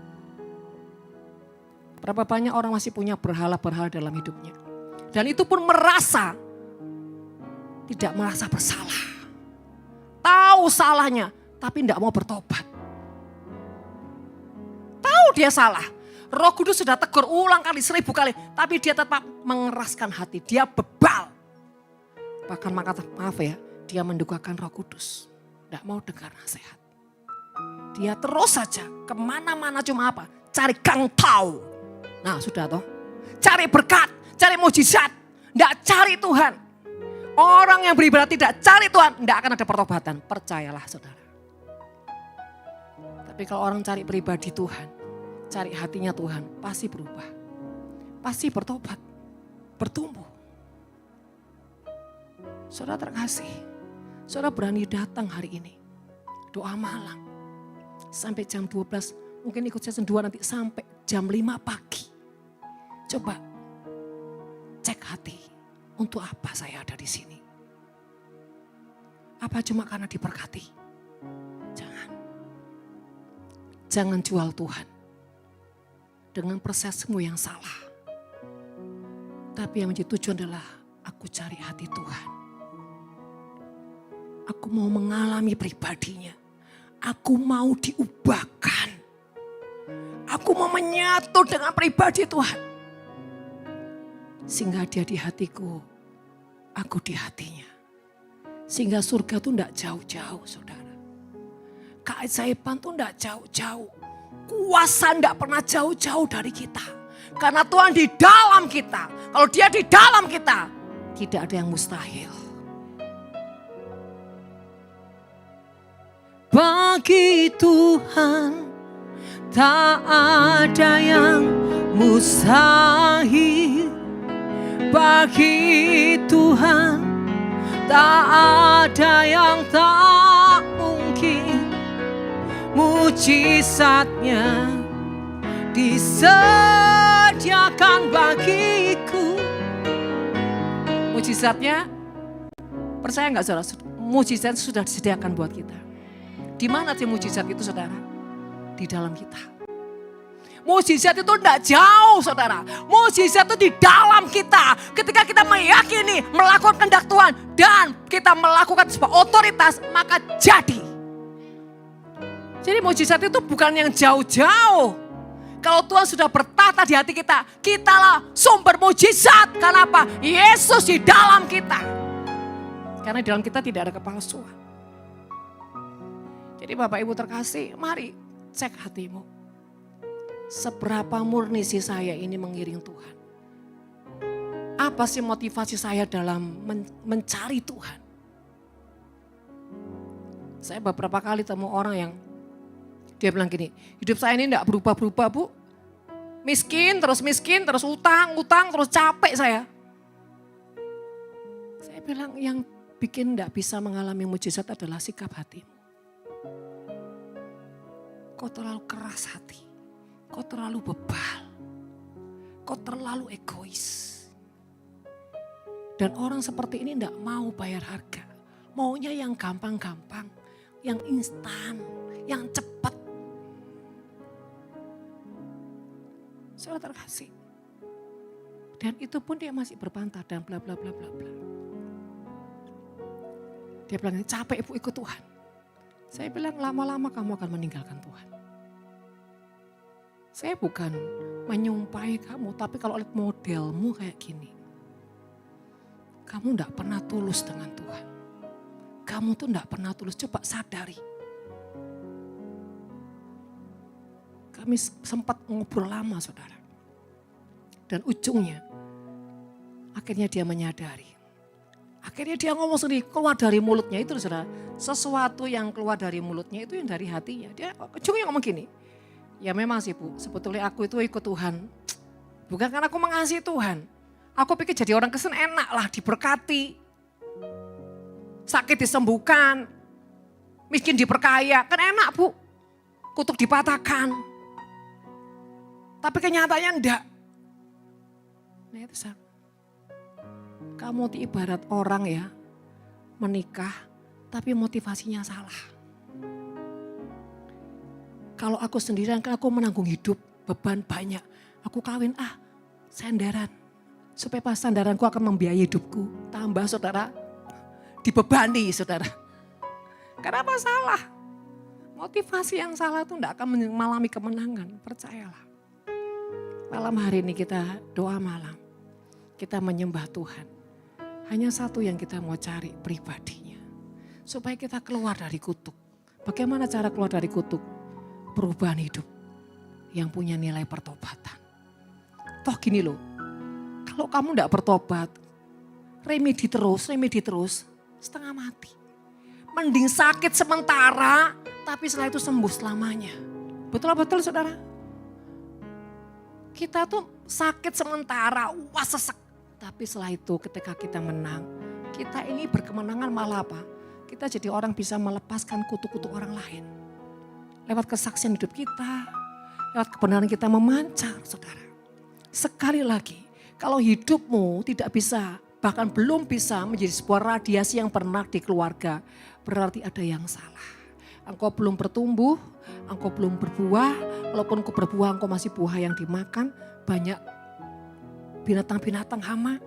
Berapa banyak orang masih punya berhala-berhala dalam hidupnya. Dan itu pun tidak merasa bersalah. Tahu salahnya, tapi tidak mau bertobat. Tahu dia salah. Roh Kudus sudah tegur ulang kali, 1000 kali. Tapi dia tetap mengeraskan hati. Dia bebal. Bahkan maaf ya, dia mendukakan Roh Kudus. Tidak mau dengar nasihat. Dia terus saja kemana-mana cuma apa? Cari gangtau. Nah sudah toh. Cari berkat, cari mujizat. Tidak cari Tuhan. Orang yang beribadah tidak cari Tuhan, tidak akan ada pertobatan. Percayalah saudara. Tapi kalau orang cari pribadi Tuhan, cari hatinya Tuhan, pasti berubah. Pasti bertobat, bertumbuh. Saudara terkasih, saudara berani datang hari ini. Doa malam, sampai jam 12, mungkin ikut season 2 nanti sampai jam 5 pagi. Coba cek hati, untuk apa saya ada di sini? Apa cuma karena diberkati? Jangan jual Tuhan dengan prosesmu yang salah. Tapi yang menjadi tujuan adalah aku cari hati Tuhan. Aku mau mengalami pribadinya. Aku mau diubahkan. Aku mau menyatu dengan pribadi Tuhan. Sehingga dia di hatiku, aku di hatinya. Sehingga surga itu tidak jauh-jauh saudara. Keajaiban itu tidak jauh-jauh. Kuasa tidak pernah jauh-jauh dari kita. Karena Tuhan di dalam kita. Kalau dia di dalam kita, tidak ada yang mustahil. Bagi Tuhan tak ada yang mustahil. Bagi Tuhan tak ada yang tak mungkin. Mujizatnya disediakan bagiku. Mujizatnya, percaya nggak saudara? Mujizat sudah disediakan buat kita. Di mana sih mujizat itu saudara? Di dalam kita. Mujizat itu tidak jauh saudara. Mujizat itu di dalam kita. Ketika kita meyakini melakukan kehendak Tuhan. Dan kita melakukan sebuah otoritas. Maka jadi. Jadi mujizat itu bukan yang jauh-jauh. Kalau Tuhan sudah bertata di hati kita. Kitalah sumber mujizat. Kenapa? Yesus di dalam kita. Karena di dalam kita tidak ada kepalsuan. Jadi Bapak Ibu terkasih, mari cek hatimu. Seberapa murni sih saya ini mengiring Tuhan? Apa sih motivasi saya dalam mencari Tuhan? Saya beberapa kali temu orang yang dia bilang gini, hidup saya ini enggak berubah-berubah Bu. Miskin, terus utang, terus capek saya. Saya bilang yang bikin enggak bisa mengalami mujizat adalah sikap hatimu. Kau terlalu keras hati, kau terlalu bebal, kau terlalu egois. Dan orang seperti ini enggak mau bayar harga. Maunya yang gampang-gampang, yang instan, yang cepat. Saudara terkasih. Dan itu pun dia masih berbantah dan bla bla bla bla bla. Dia bilang, capek Ibu ikut Tuhan. Saya bilang lama-lama kamu akan meninggalkan Tuhan. Saya bukan menyumpahi kamu, tapi kalau lihat modelmu kayak gini. Kamu enggak pernah tulus dengan Tuhan. Kamu tuh enggak pernah tulus, coba sadari. Kami sempat ngobrol lama saudara. Dan ujungnya, akhirnya dia menyadari. Akhirnya dia ngomong sendiri, keluar dari mulutnya itu saudara. Sesuatu yang keluar dari mulutnya itu yang dari hatinya. Dia ujungnya ngomong gini, ya memang sih Bu, sebetulnya aku itu ikut Tuhan. Bukan karena aku mengasihi Tuhan. Aku pikir jadi orang Kristen enak lah, diberkati. Sakit disembuhkan. Miskin diperkaya, kan enak Bu. Kutuk dipatahkan. Tapi kenyataannya enggak. Nah itu sama. Kamu ibarat orang ya, menikah tapi motivasinya salah. Kalau aku sendirian kan aku menanggung hidup, beban banyak. Aku kawin sandaran. Supaya pas sandaranku akan membiayai hidupku. Tambah saudara, dibebani saudara. Kenapa salah? Motivasi yang salah itu tidak akan mengalami kemenangan, percayalah. Malam hari ini kita doa malam. Kita menyembah Tuhan. Hanya satu yang kita mau cari, pribadinya. Supaya kita keluar dari kutuk. Bagaimana cara keluar dari kutuk? Perubahan hidup yang punya nilai pertobatan. Toh gini loh, kalau kamu tidak bertobat, remedi terus, setengah mati. Mending sakit sementara, tapi setelah itu sembuh selamanya. Betul saudara? Kita tuh sakit sementara, wah sesek. Tapi setelah itu ketika kita menang, kita ini berkemenangan malah apa? Kita jadi orang bisa melepaskan kutuk-kutuk orang lain. Lewat kesaksian hidup kita, lewat kebenaran kita memancar saudara. Sekali lagi, kalau hidupmu tidak bisa, bahkan belum bisa menjadi sebuah radiasi yang pernah di keluarga, berarti ada yang salah. Engkau belum bertumbuh, engkau belum berbuah, walaupun engkau berbuah engkau masih buah yang dimakan, banyak binatang-binatang hama.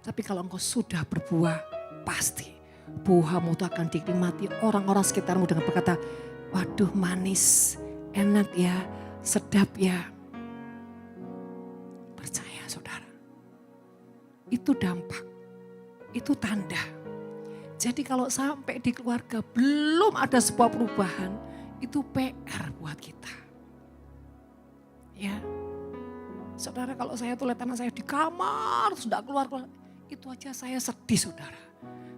Tapi kalau engkau sudah berbuah, pasti buahmu itu akan dinikmati orang-orang sekitarmu dengan berkata, waduh manis, enak ya, sedap ya. Percaya saudara, itu dampak, itu tanda. Jadi kalau sampai di keluarga belum ada sebuah perubahan, itu PR buat kita. Ya, saudara kalau saya tuh lihat anak saya di kamar, sudah keluar, itu aja saya sedih saudara.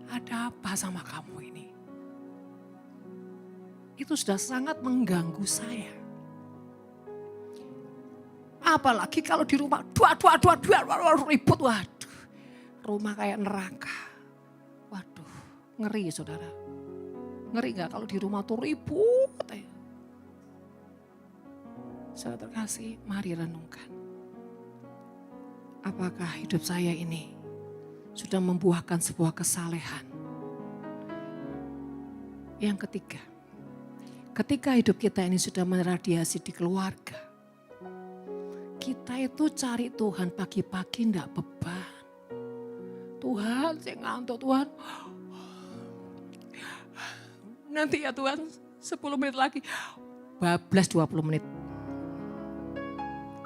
Ada apa sama kamu ini? Itu sudah sangat mengganggu saya. Apalagi kalau di rumah, ribut, waduh. Rumah kayak neraka. Waduh, ngeri saudara. Ngeri gak kalau di rumah tuh ribut ya. Saudara terkasih, mari renungkan. Apakah hidup saya ini sudah membuahkan sebuah kesalehan? Yang ketiga, ketika hidup kita ini sudah meradiasi di keluarga, kita itu cari Tuhan pagi-pagi enggak beban. Tuhan, saya ngantuk Tuhan. Nanti ya Tuhan, 10 menit lagi. Bablas 20 menit.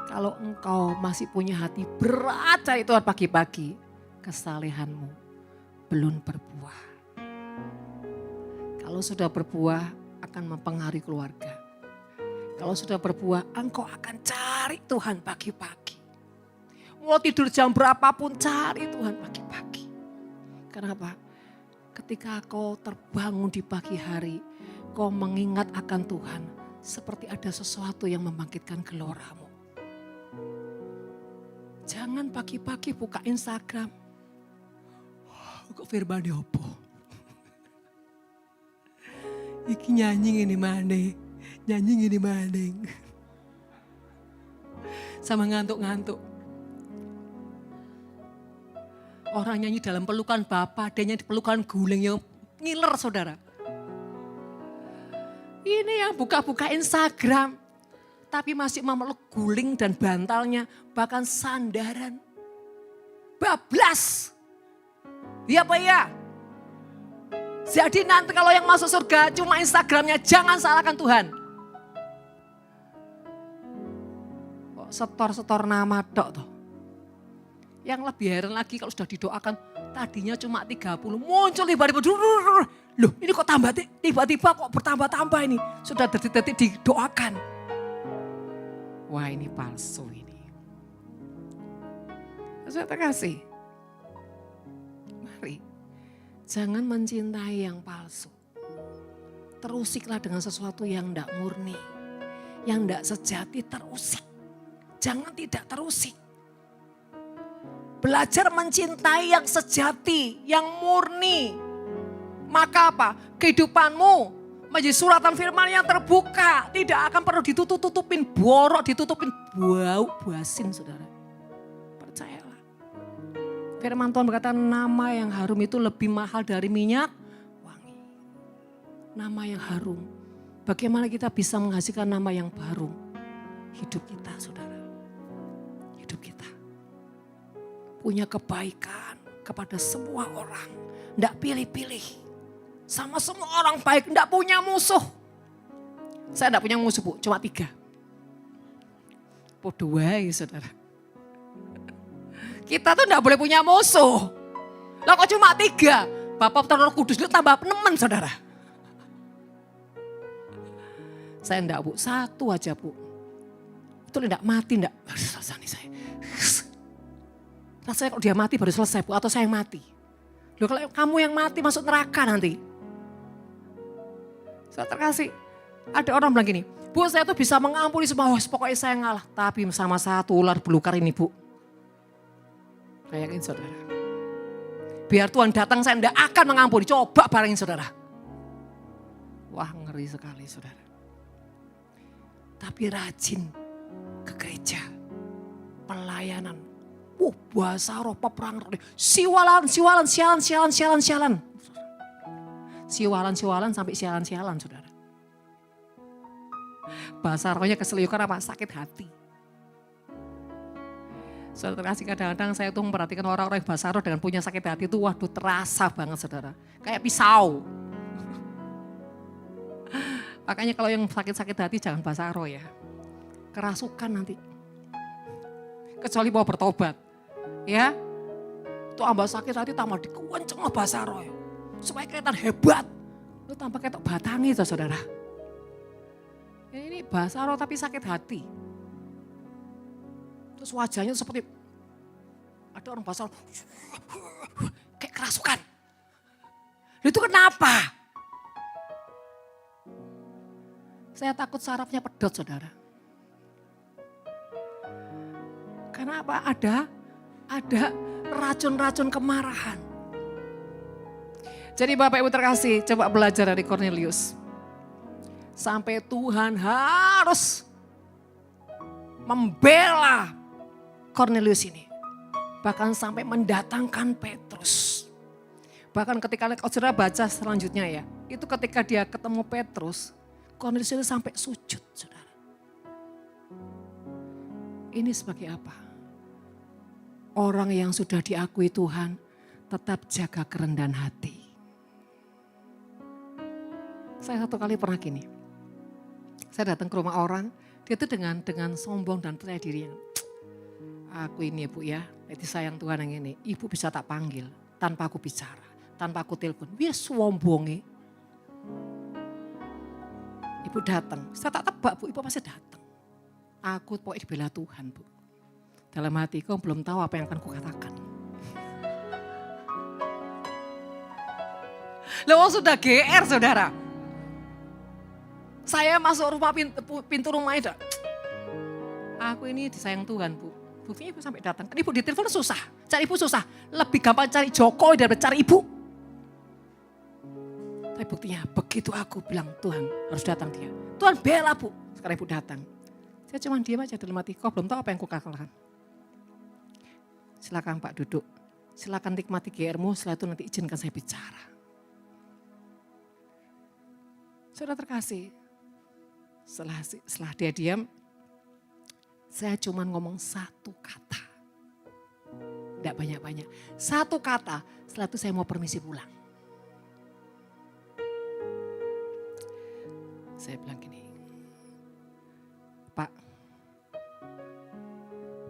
Kalau engkau masih punya hati berat cari Tuhan pagi-pagi, kesalehanmu belum berbuah. Kalau sudah berbuah akan mempengaruhi keluarga. Kalau sudah berbuah, engkau akan cari Tuhan pagi-pagi. Mau tidur jam berapapun, cari Tuhan pagi-pagi. Kenapa? Ketika kau terbangun di pagi hari, kau mengingat akan Tuhan seperti ada sesuatu yang membangkitkan geloramu. Jangan pagi-pagi buka Instagram. Kok firman opo? Iki nyanyi ini mana? Nyanyi ini mana? Sama ngantuk-ngantuk. Orang nyanyi dalam pelukan Bapa, dia nyanyi di pelukan guling yang ngiler saudara. Ini yang buka-buka Instagram, tapi masih memeluk guling dan bantalnya, bahkan sandaran. Bablas. Iya Pak ya? Jadi nanti kalau yang masuk surga cuma Instagramnya, jangan salahkan Tuhan. Kok setor-setor nama tok tuh. Yang lebih heran lagi kalau sudah didoakan, tadinya cuma 30, muncul tiba-tiba. Loh ini kok tambah, tiba-tiba kok bertambah-tambah ini. Sudah detik-detik didoakan. Wah ini palsu ini. Saya terkasih. Mari, jangan mencintai yang palsu. Terusiklah dengan sesuatu yang tidak murni. Yang tidak sejati terusik. Jangan tidak terusik. Belajar mencintai yang sejati, yang murni. Maka apa? Kehidupanmu menjadi suratan firman yang terbuka. Tidak akan perlu ditutup-tutupin borok, ditutupin bau basin saudara. Percayalah. Firman Tuhan berkata nama yang harum itu lebih mahal dari minyak wangi. Nama yang harum. Bagaimana kita bisa menghasilkan nama yang harum? Hidup kita saudara. Hidup kita. Punya kebaikan kepada semua orang. Tidak pilih-pilih. Sama semua orang baik, tidak punya musuh. Saya tidak punya musuh Bu, cuma 3. Podo wae saudara. Kita tuh tidak boleh punya musuh. Lah kok cuma 3? Bapak Roh Kudus itu tambah 6 saudara. Saya tidak Bu, 1 aja Bu. Itu tidak mati, tidak. Selesai nih saya. Rasanya kalau dia mati baru selesai Bu, atau saya yang mati. Loh kalau kamu yang mati masuk neraka nanti. Saya terkasih, ada orang bilang gini, Bu saya tuh bisa mengampuni semua, pokoknya saya ngalah. Tapi sama satu ular belukar ini Bu. Saya yakin saudara. Biar Tuhan datang saya tidak akan mengampuni, coba barengin saudara. Wah ngeri sekali saudara. Tapi rajin ke gereja, pelayanan. Bahasa roh peperangan roh. Siwalan sampai sialan saudara. Bahasa rohnya keseliukan apa? Sakit hati. Saudara terkasih kadang-kadang saya tuh memperhatikan orang-orang yang bahasa roh dengan punya sakit hati itu waduh terasa banget saudara. Kayak pisau. Makanya kalau yang sakit-sakit hati jangan bahasa roh ya. Kerasukan nanti. Kecuali mau bertobat. Ya, itu tambah sakit hati tambah dikenceng bahasa roh. Supaya kelihatan hebat. Lu tambah kayak batangi itu saudara. Ya, ini bahasa roh tapi sakit hati. Terus wajahnya seperti ada orang bahasa roh. Kayak kerasukan. Itu kenapa? Saya takut sarafnya pedot saudara. Karena apa? Ada racun-racun kemarahan. Jadi Bapak Ibu terkasih, coba belajar dari Cornelius. Sampai Tuhan harus membela Cornelius ini. Bahkan sampai mendatangkan Petrus. Bahkan ketika saudara baca selanjutnya ya, itu ketika dia ketemu Petrus, Cornelius itu sampai sujud saudara. Ini sebagai apa? Orang yang sudah diakui Tuhan tetap jaga kerendahan hati. Saya satu kali pernah gini. Saya datang ke rumah orang, dia itu dengan sombong dan percaya diri. Aku ini Bu ya, itu sayang Tuhan yang ini. Ibu bisa tak panggil tanpa aku bicara, tanpa aku telepon. Dia sombongnya. Ibu datang, saya tak tebak Bu, ibu pasti datang. Aku pokoknya dibela Tuhan Bu. Dalam hatiku belum tahu apa yang akan kukatakan. Loh sudah GR saudara. Saya masuk rumah pintu rumah itu. Aku ini disayang Tuhan Bu. Buktinya ibu sampai datang. Kan ibu di telepon susah, cari ibu susah. Lebih gampang cari Jokowi daripada cari ibu. Tapi buktinya begitu aku bilang Tuhan harus datang dia. Tuhan bela Bu. Sekarang ibu datang. Saya cuma diam aja dalam hati. Kau belum tahu apa yang kukatakan. Silakan Pak duduk. Silakan nikmati GR-mu. Setelah itu nanti izinkan saya bicara. Saudara terkasih. Setelah dia diam. Saya cuma ngomong satu kata. Tidak banyak-banyak. Satu kata. Setelah itu saya mau permisi pulang. Saya bilang gini. Pak.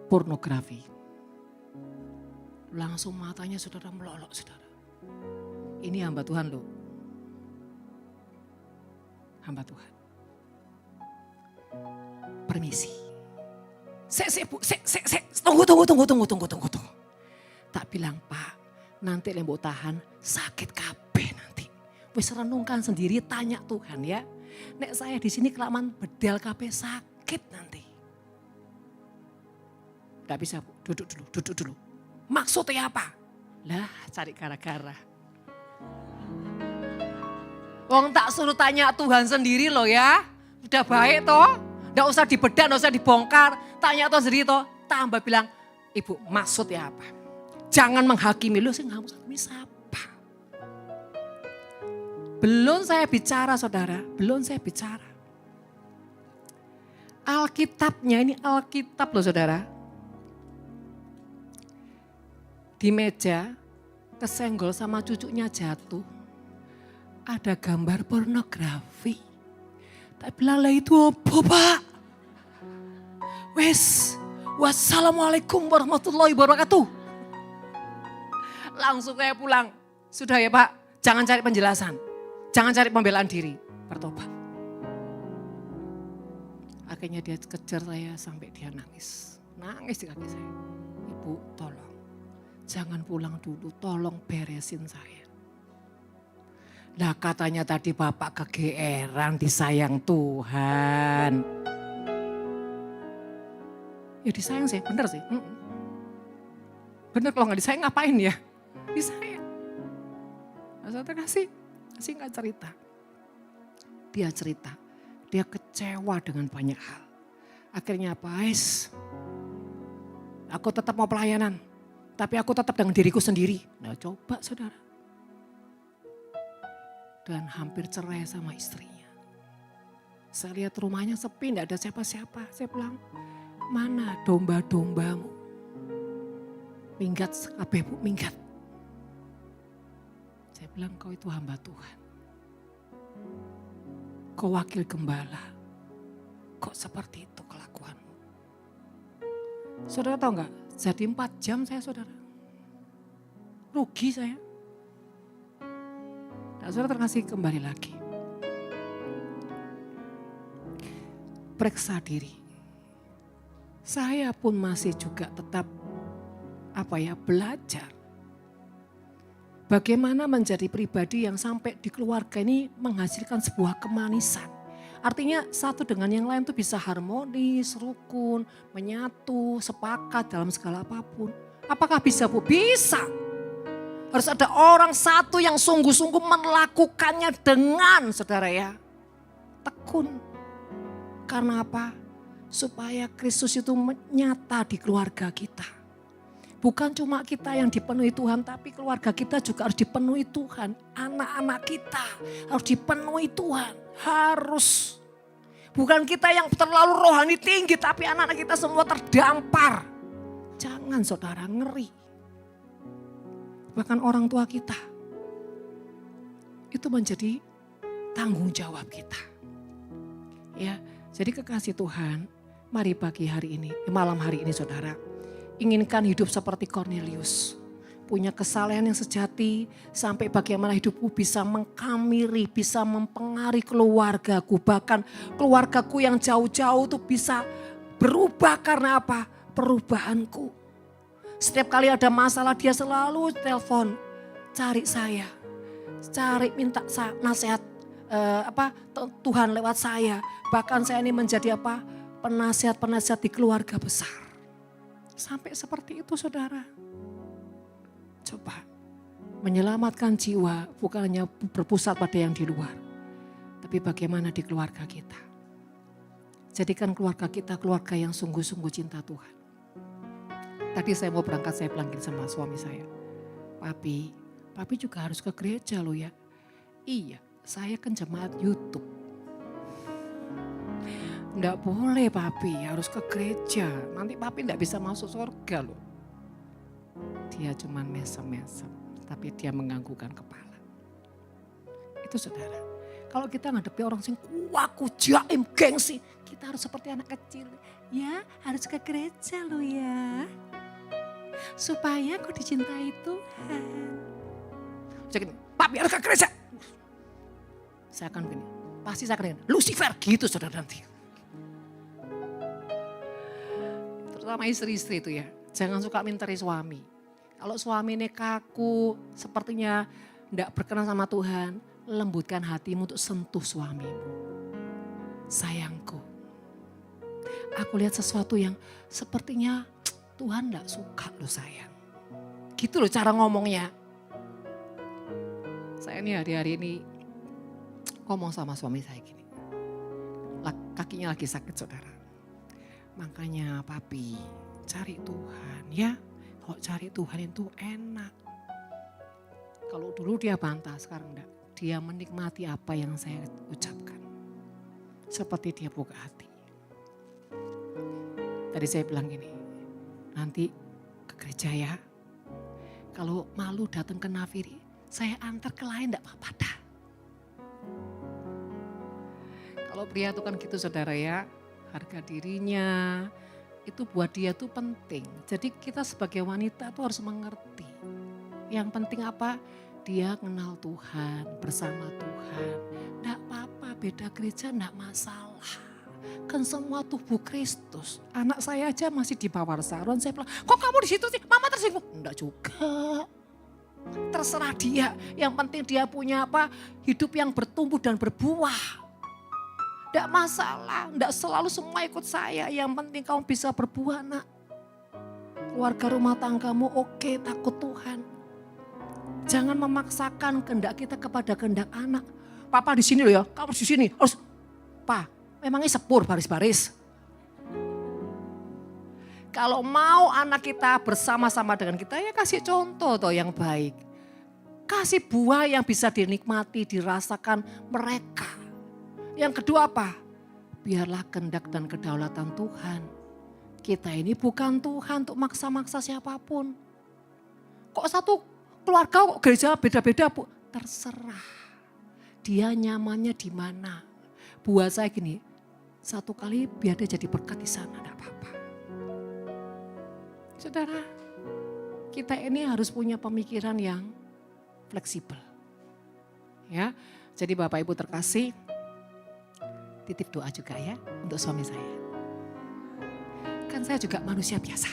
Pornografi. Langsung matanya saudara melolok saudara. Ini hamba Tuhan loh. Hamba Tuhan. Permisi. Bu, tunggu. Tak bilang Pak, nanti lembut tahan sakit kabeh nanti. Wis renungkan sendiri tanya Tuhan ya. Nek saya di sini kelamaan bedal kabeh sakit nanti. Gak bisa Bu, duduk dulu. Maksudnya apa? Lah cari gara-gara. Wong tak suruh tanya Tuhan sendiri loh ya. Udah baik toh. Nggak usah dibedah, nggak usah dibongkar. Tanya Tuhan sendiri toh. Tambah bilang, Ibu maksudnya apa? Jangan menghakimi. Lu sih nggak mau menghakimi siapa? Belum saya bicara saudara. Belum saya bicara. Alkitabnya ini Alkitab loh saudara. Di meja kesenggol sama cucunya jatuh. Ada gambar pornografi. Tak bilang lah itu apa Pak? Wes, wassalamualaikum warahmatullahi wabarakatuh. Langsung saya pulang. Sudah ya Pak, jangan cari penjelasan. Jangan cari pembelaan diri. Bertobat. Akhirnya dia kejar saya sampai dia nangis. Nangis di kaki saya. Ibu tolong, jangan pulang dulu, tolong beresin saya. Nah katanya tadi Bapak kegeeran disayang Tuhan. Ya disayang sih, bener sih. Bener kalau gak disayang ngapain ya? Disayang. Nah, saya terkasih, singkat cerita. Dia cerita, dia kecewa dengan banyak hal. Akhirnya apa? Aku tetap mau pelayanan, tapi aku tetap dengan diriku sendiri. Nah coba saudara. Dan hampir cerai sama istrinya. Saya lihat rumahnya sepi, tidak ada siapa-siapa. Saya bilang, mana domba-dombamu? Minggat, kabeh Bu, minggat. Saya bilang, kau itu hamba Tuhan. Kau wakil gembala. Kok seperti itu kelakuanmu? Saudara tahu gak? Jadi 4 jam saya saudara. Rugi saya. Nah, saudara terkasih kembali lagi. Periksa diri. Saya pun masih juga tetap belajar. Bagaimana menjadi pribadi yang sampai di keluarga ini menghasilkan sebuah kemanisan. Artinya satu dengan yang lain itu bisa harmonis, rukun, menyatu, sepakat dalam segala apapun. Apakah bisa Bu? Bisa. Harus ada orang satu yang sungguh-sungguh melakukannya dengan saudara ya. Tekun. Karena apa? Supaya Kristus itu nyata di keluarga kita. Bukan cuma kita yang dipenuhi Tuhan, tapi keluarga kita juga harus dipenuhi Tuhan. Anak-anak kita harus dipenuhi Tuhan. Harus. Bukan kita yang terlalu rohani tinggi, tapi anak-anak kita semua terdampar. Jangan saudara, ngeri. Bahkan orang tua kita. Itu menjadi tanggung jawab kita. Ya, jadi kekasih Tuhan, mari pagi hari ini, malam hari ini saudara. Inginkan hidup seperti Cornelius. punya kesalehan yang sejati, sampai bagaimana hidupku bisa mengkamiri, bisa mempengaruhi keluargaku, bahkan keluargaku yang jauh-jauh tuh bisa berubah karena apa? Perubahanku. Setiap kali ada masalah dia selalu telepon, cari saya, cari minta nasihat Tuhan lewat saya. Bahkan saya ini menjadi penasihat-penasihat di keluarga besar. Sampai seperti itu saudara. Coba menyelamatkan jiwa bukan hanya berpusat pada yang di luar. Tapi bagaimana di keluarga kita. Jadikan keluarga kita keluarga yang sungguh-sungguh cinta Tuhan. Tadi saya mau berangkat, saya bilangin sama suami saya. Papi juga harus ke gereja loh ya. Iya, saya kan jemaat YouTube. Enggak boleh papi, harus ke gereja. Nanti papi enggak bisa masuk surga loh. Dia cuman mesem-mesem, tapi dia menganggukkan kepala. Itu saudara. Kalau kita ngadepi orang sing kuaku jaim gengsi, kita harus seperti anak kecil. Ya, harus ke gereja loh ya. Supaya aku dicintai Tuhan. Jadi, papi harus ke gereja. Saya akan begini, pasti saya akan Lucifer gitu saudara nanti. Terutama istri-istri itu ya, jangan suka minteri suami. Kalau suami ini kaku, sepertinya tidak berkenan sama Tuhan, lembutkan hatimu untuk sentuh suamimu. Sayangku, aku lihat sesuatu yang sepertinya Tuhan tidak suka loh sayang. Gitu loh cara ngomongnya. Saya ini hari-hari ini ngomong sama suami saya gini. Kakinya lagi sakit saudara. Makanya papi cari Tuhan ya. Kalau cari Tuhan itu enak. Kalau dulu dia bantah, sekarang enggak. Dia menikmati apa yang saya ucapkan. Seperti dia buka hati. Tadi saya bilang gini, nanti ke gereja ya. Kalau malu datang ke nafiri, saya antar ke lain enggak apa-apa dah. Kalau pria itu kan gitu saudara ya, harga dirinya. Itu buat dia tuh penting. Jadi kita sebagai wanita tuh harus mengerti. Yang penting apa? Dia kenal Tuhan, bersama Tuhan. Enggak apa-apa, beda gereja enggak masalah. Kan semua tubuh Kristus. Anak saya aja masih di Mawar Saron. Saya bilang, kok kamu di situ sih? Mama tersinggung. Enggak juga. Terserah dia. Yang penting dia punya hidup yang bertumbuh dan berbuah. Tidak masalah, tidak selalu semua ikut saya. Yang penting kamu bisa berbuah nak. Keluarga rumah tanggamu oke, takut Tuhan. Jangan memaksakan kehendak kita kepada kehendak anak. Papa di sini loh ya, kamu di sini. Harus, Pa, memangnya sepur baris-baris. Kalau mau anak kita bersama-sama dengan kita ya kasih contoh toh yang baik. Kasih buah yang bisa dinikmati, dirasakan mereka. Yang kedua apa? Biarlah kehendak dan kedaulatan Tuhan. Kita ini bukan Tuhan untuk maksa-maksa siapapun. Kok satu keluarga kok gereja beda-beda Bu? Terserah. Dia nyamannya di mana. Buat saya gini, satu kali biar dia jadi berkat di sana, enggak apa-apa. Saudara, kita ini harus punya pemikiran yang fleksibel. Ya, jadi Bapak Ibu terkasih, titip doa juga ya untuk suami saya. Kan saya juga manusia biasa.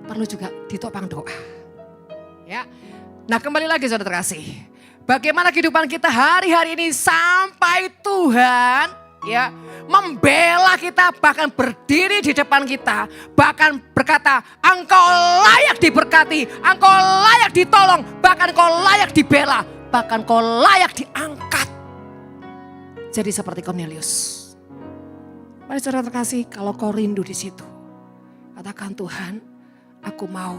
Perlu juga ditopang doa. Ya. Nah kembali lagi saudara terkasih. Bagaimana kehidupan kita hari-hari ini sampai Tuhan ya membela kita, bahkan berdiri di depan kita. Bahkan berkata engkau layak diberkati, engkau layak ditolong, bahkan engkau layak dibela, bahkan engkau layak diangkat. Jadi seperti Cornelius. Mari saudara terkasih, kalau kau rindu di situ, katakan Tuhan, aku mau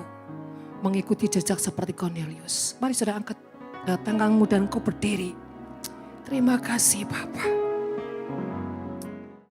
mengikuti jejak seperti Cornelius. Mari saudara angkat tanganmu dan kau berdiri. Terima kasih Bapa.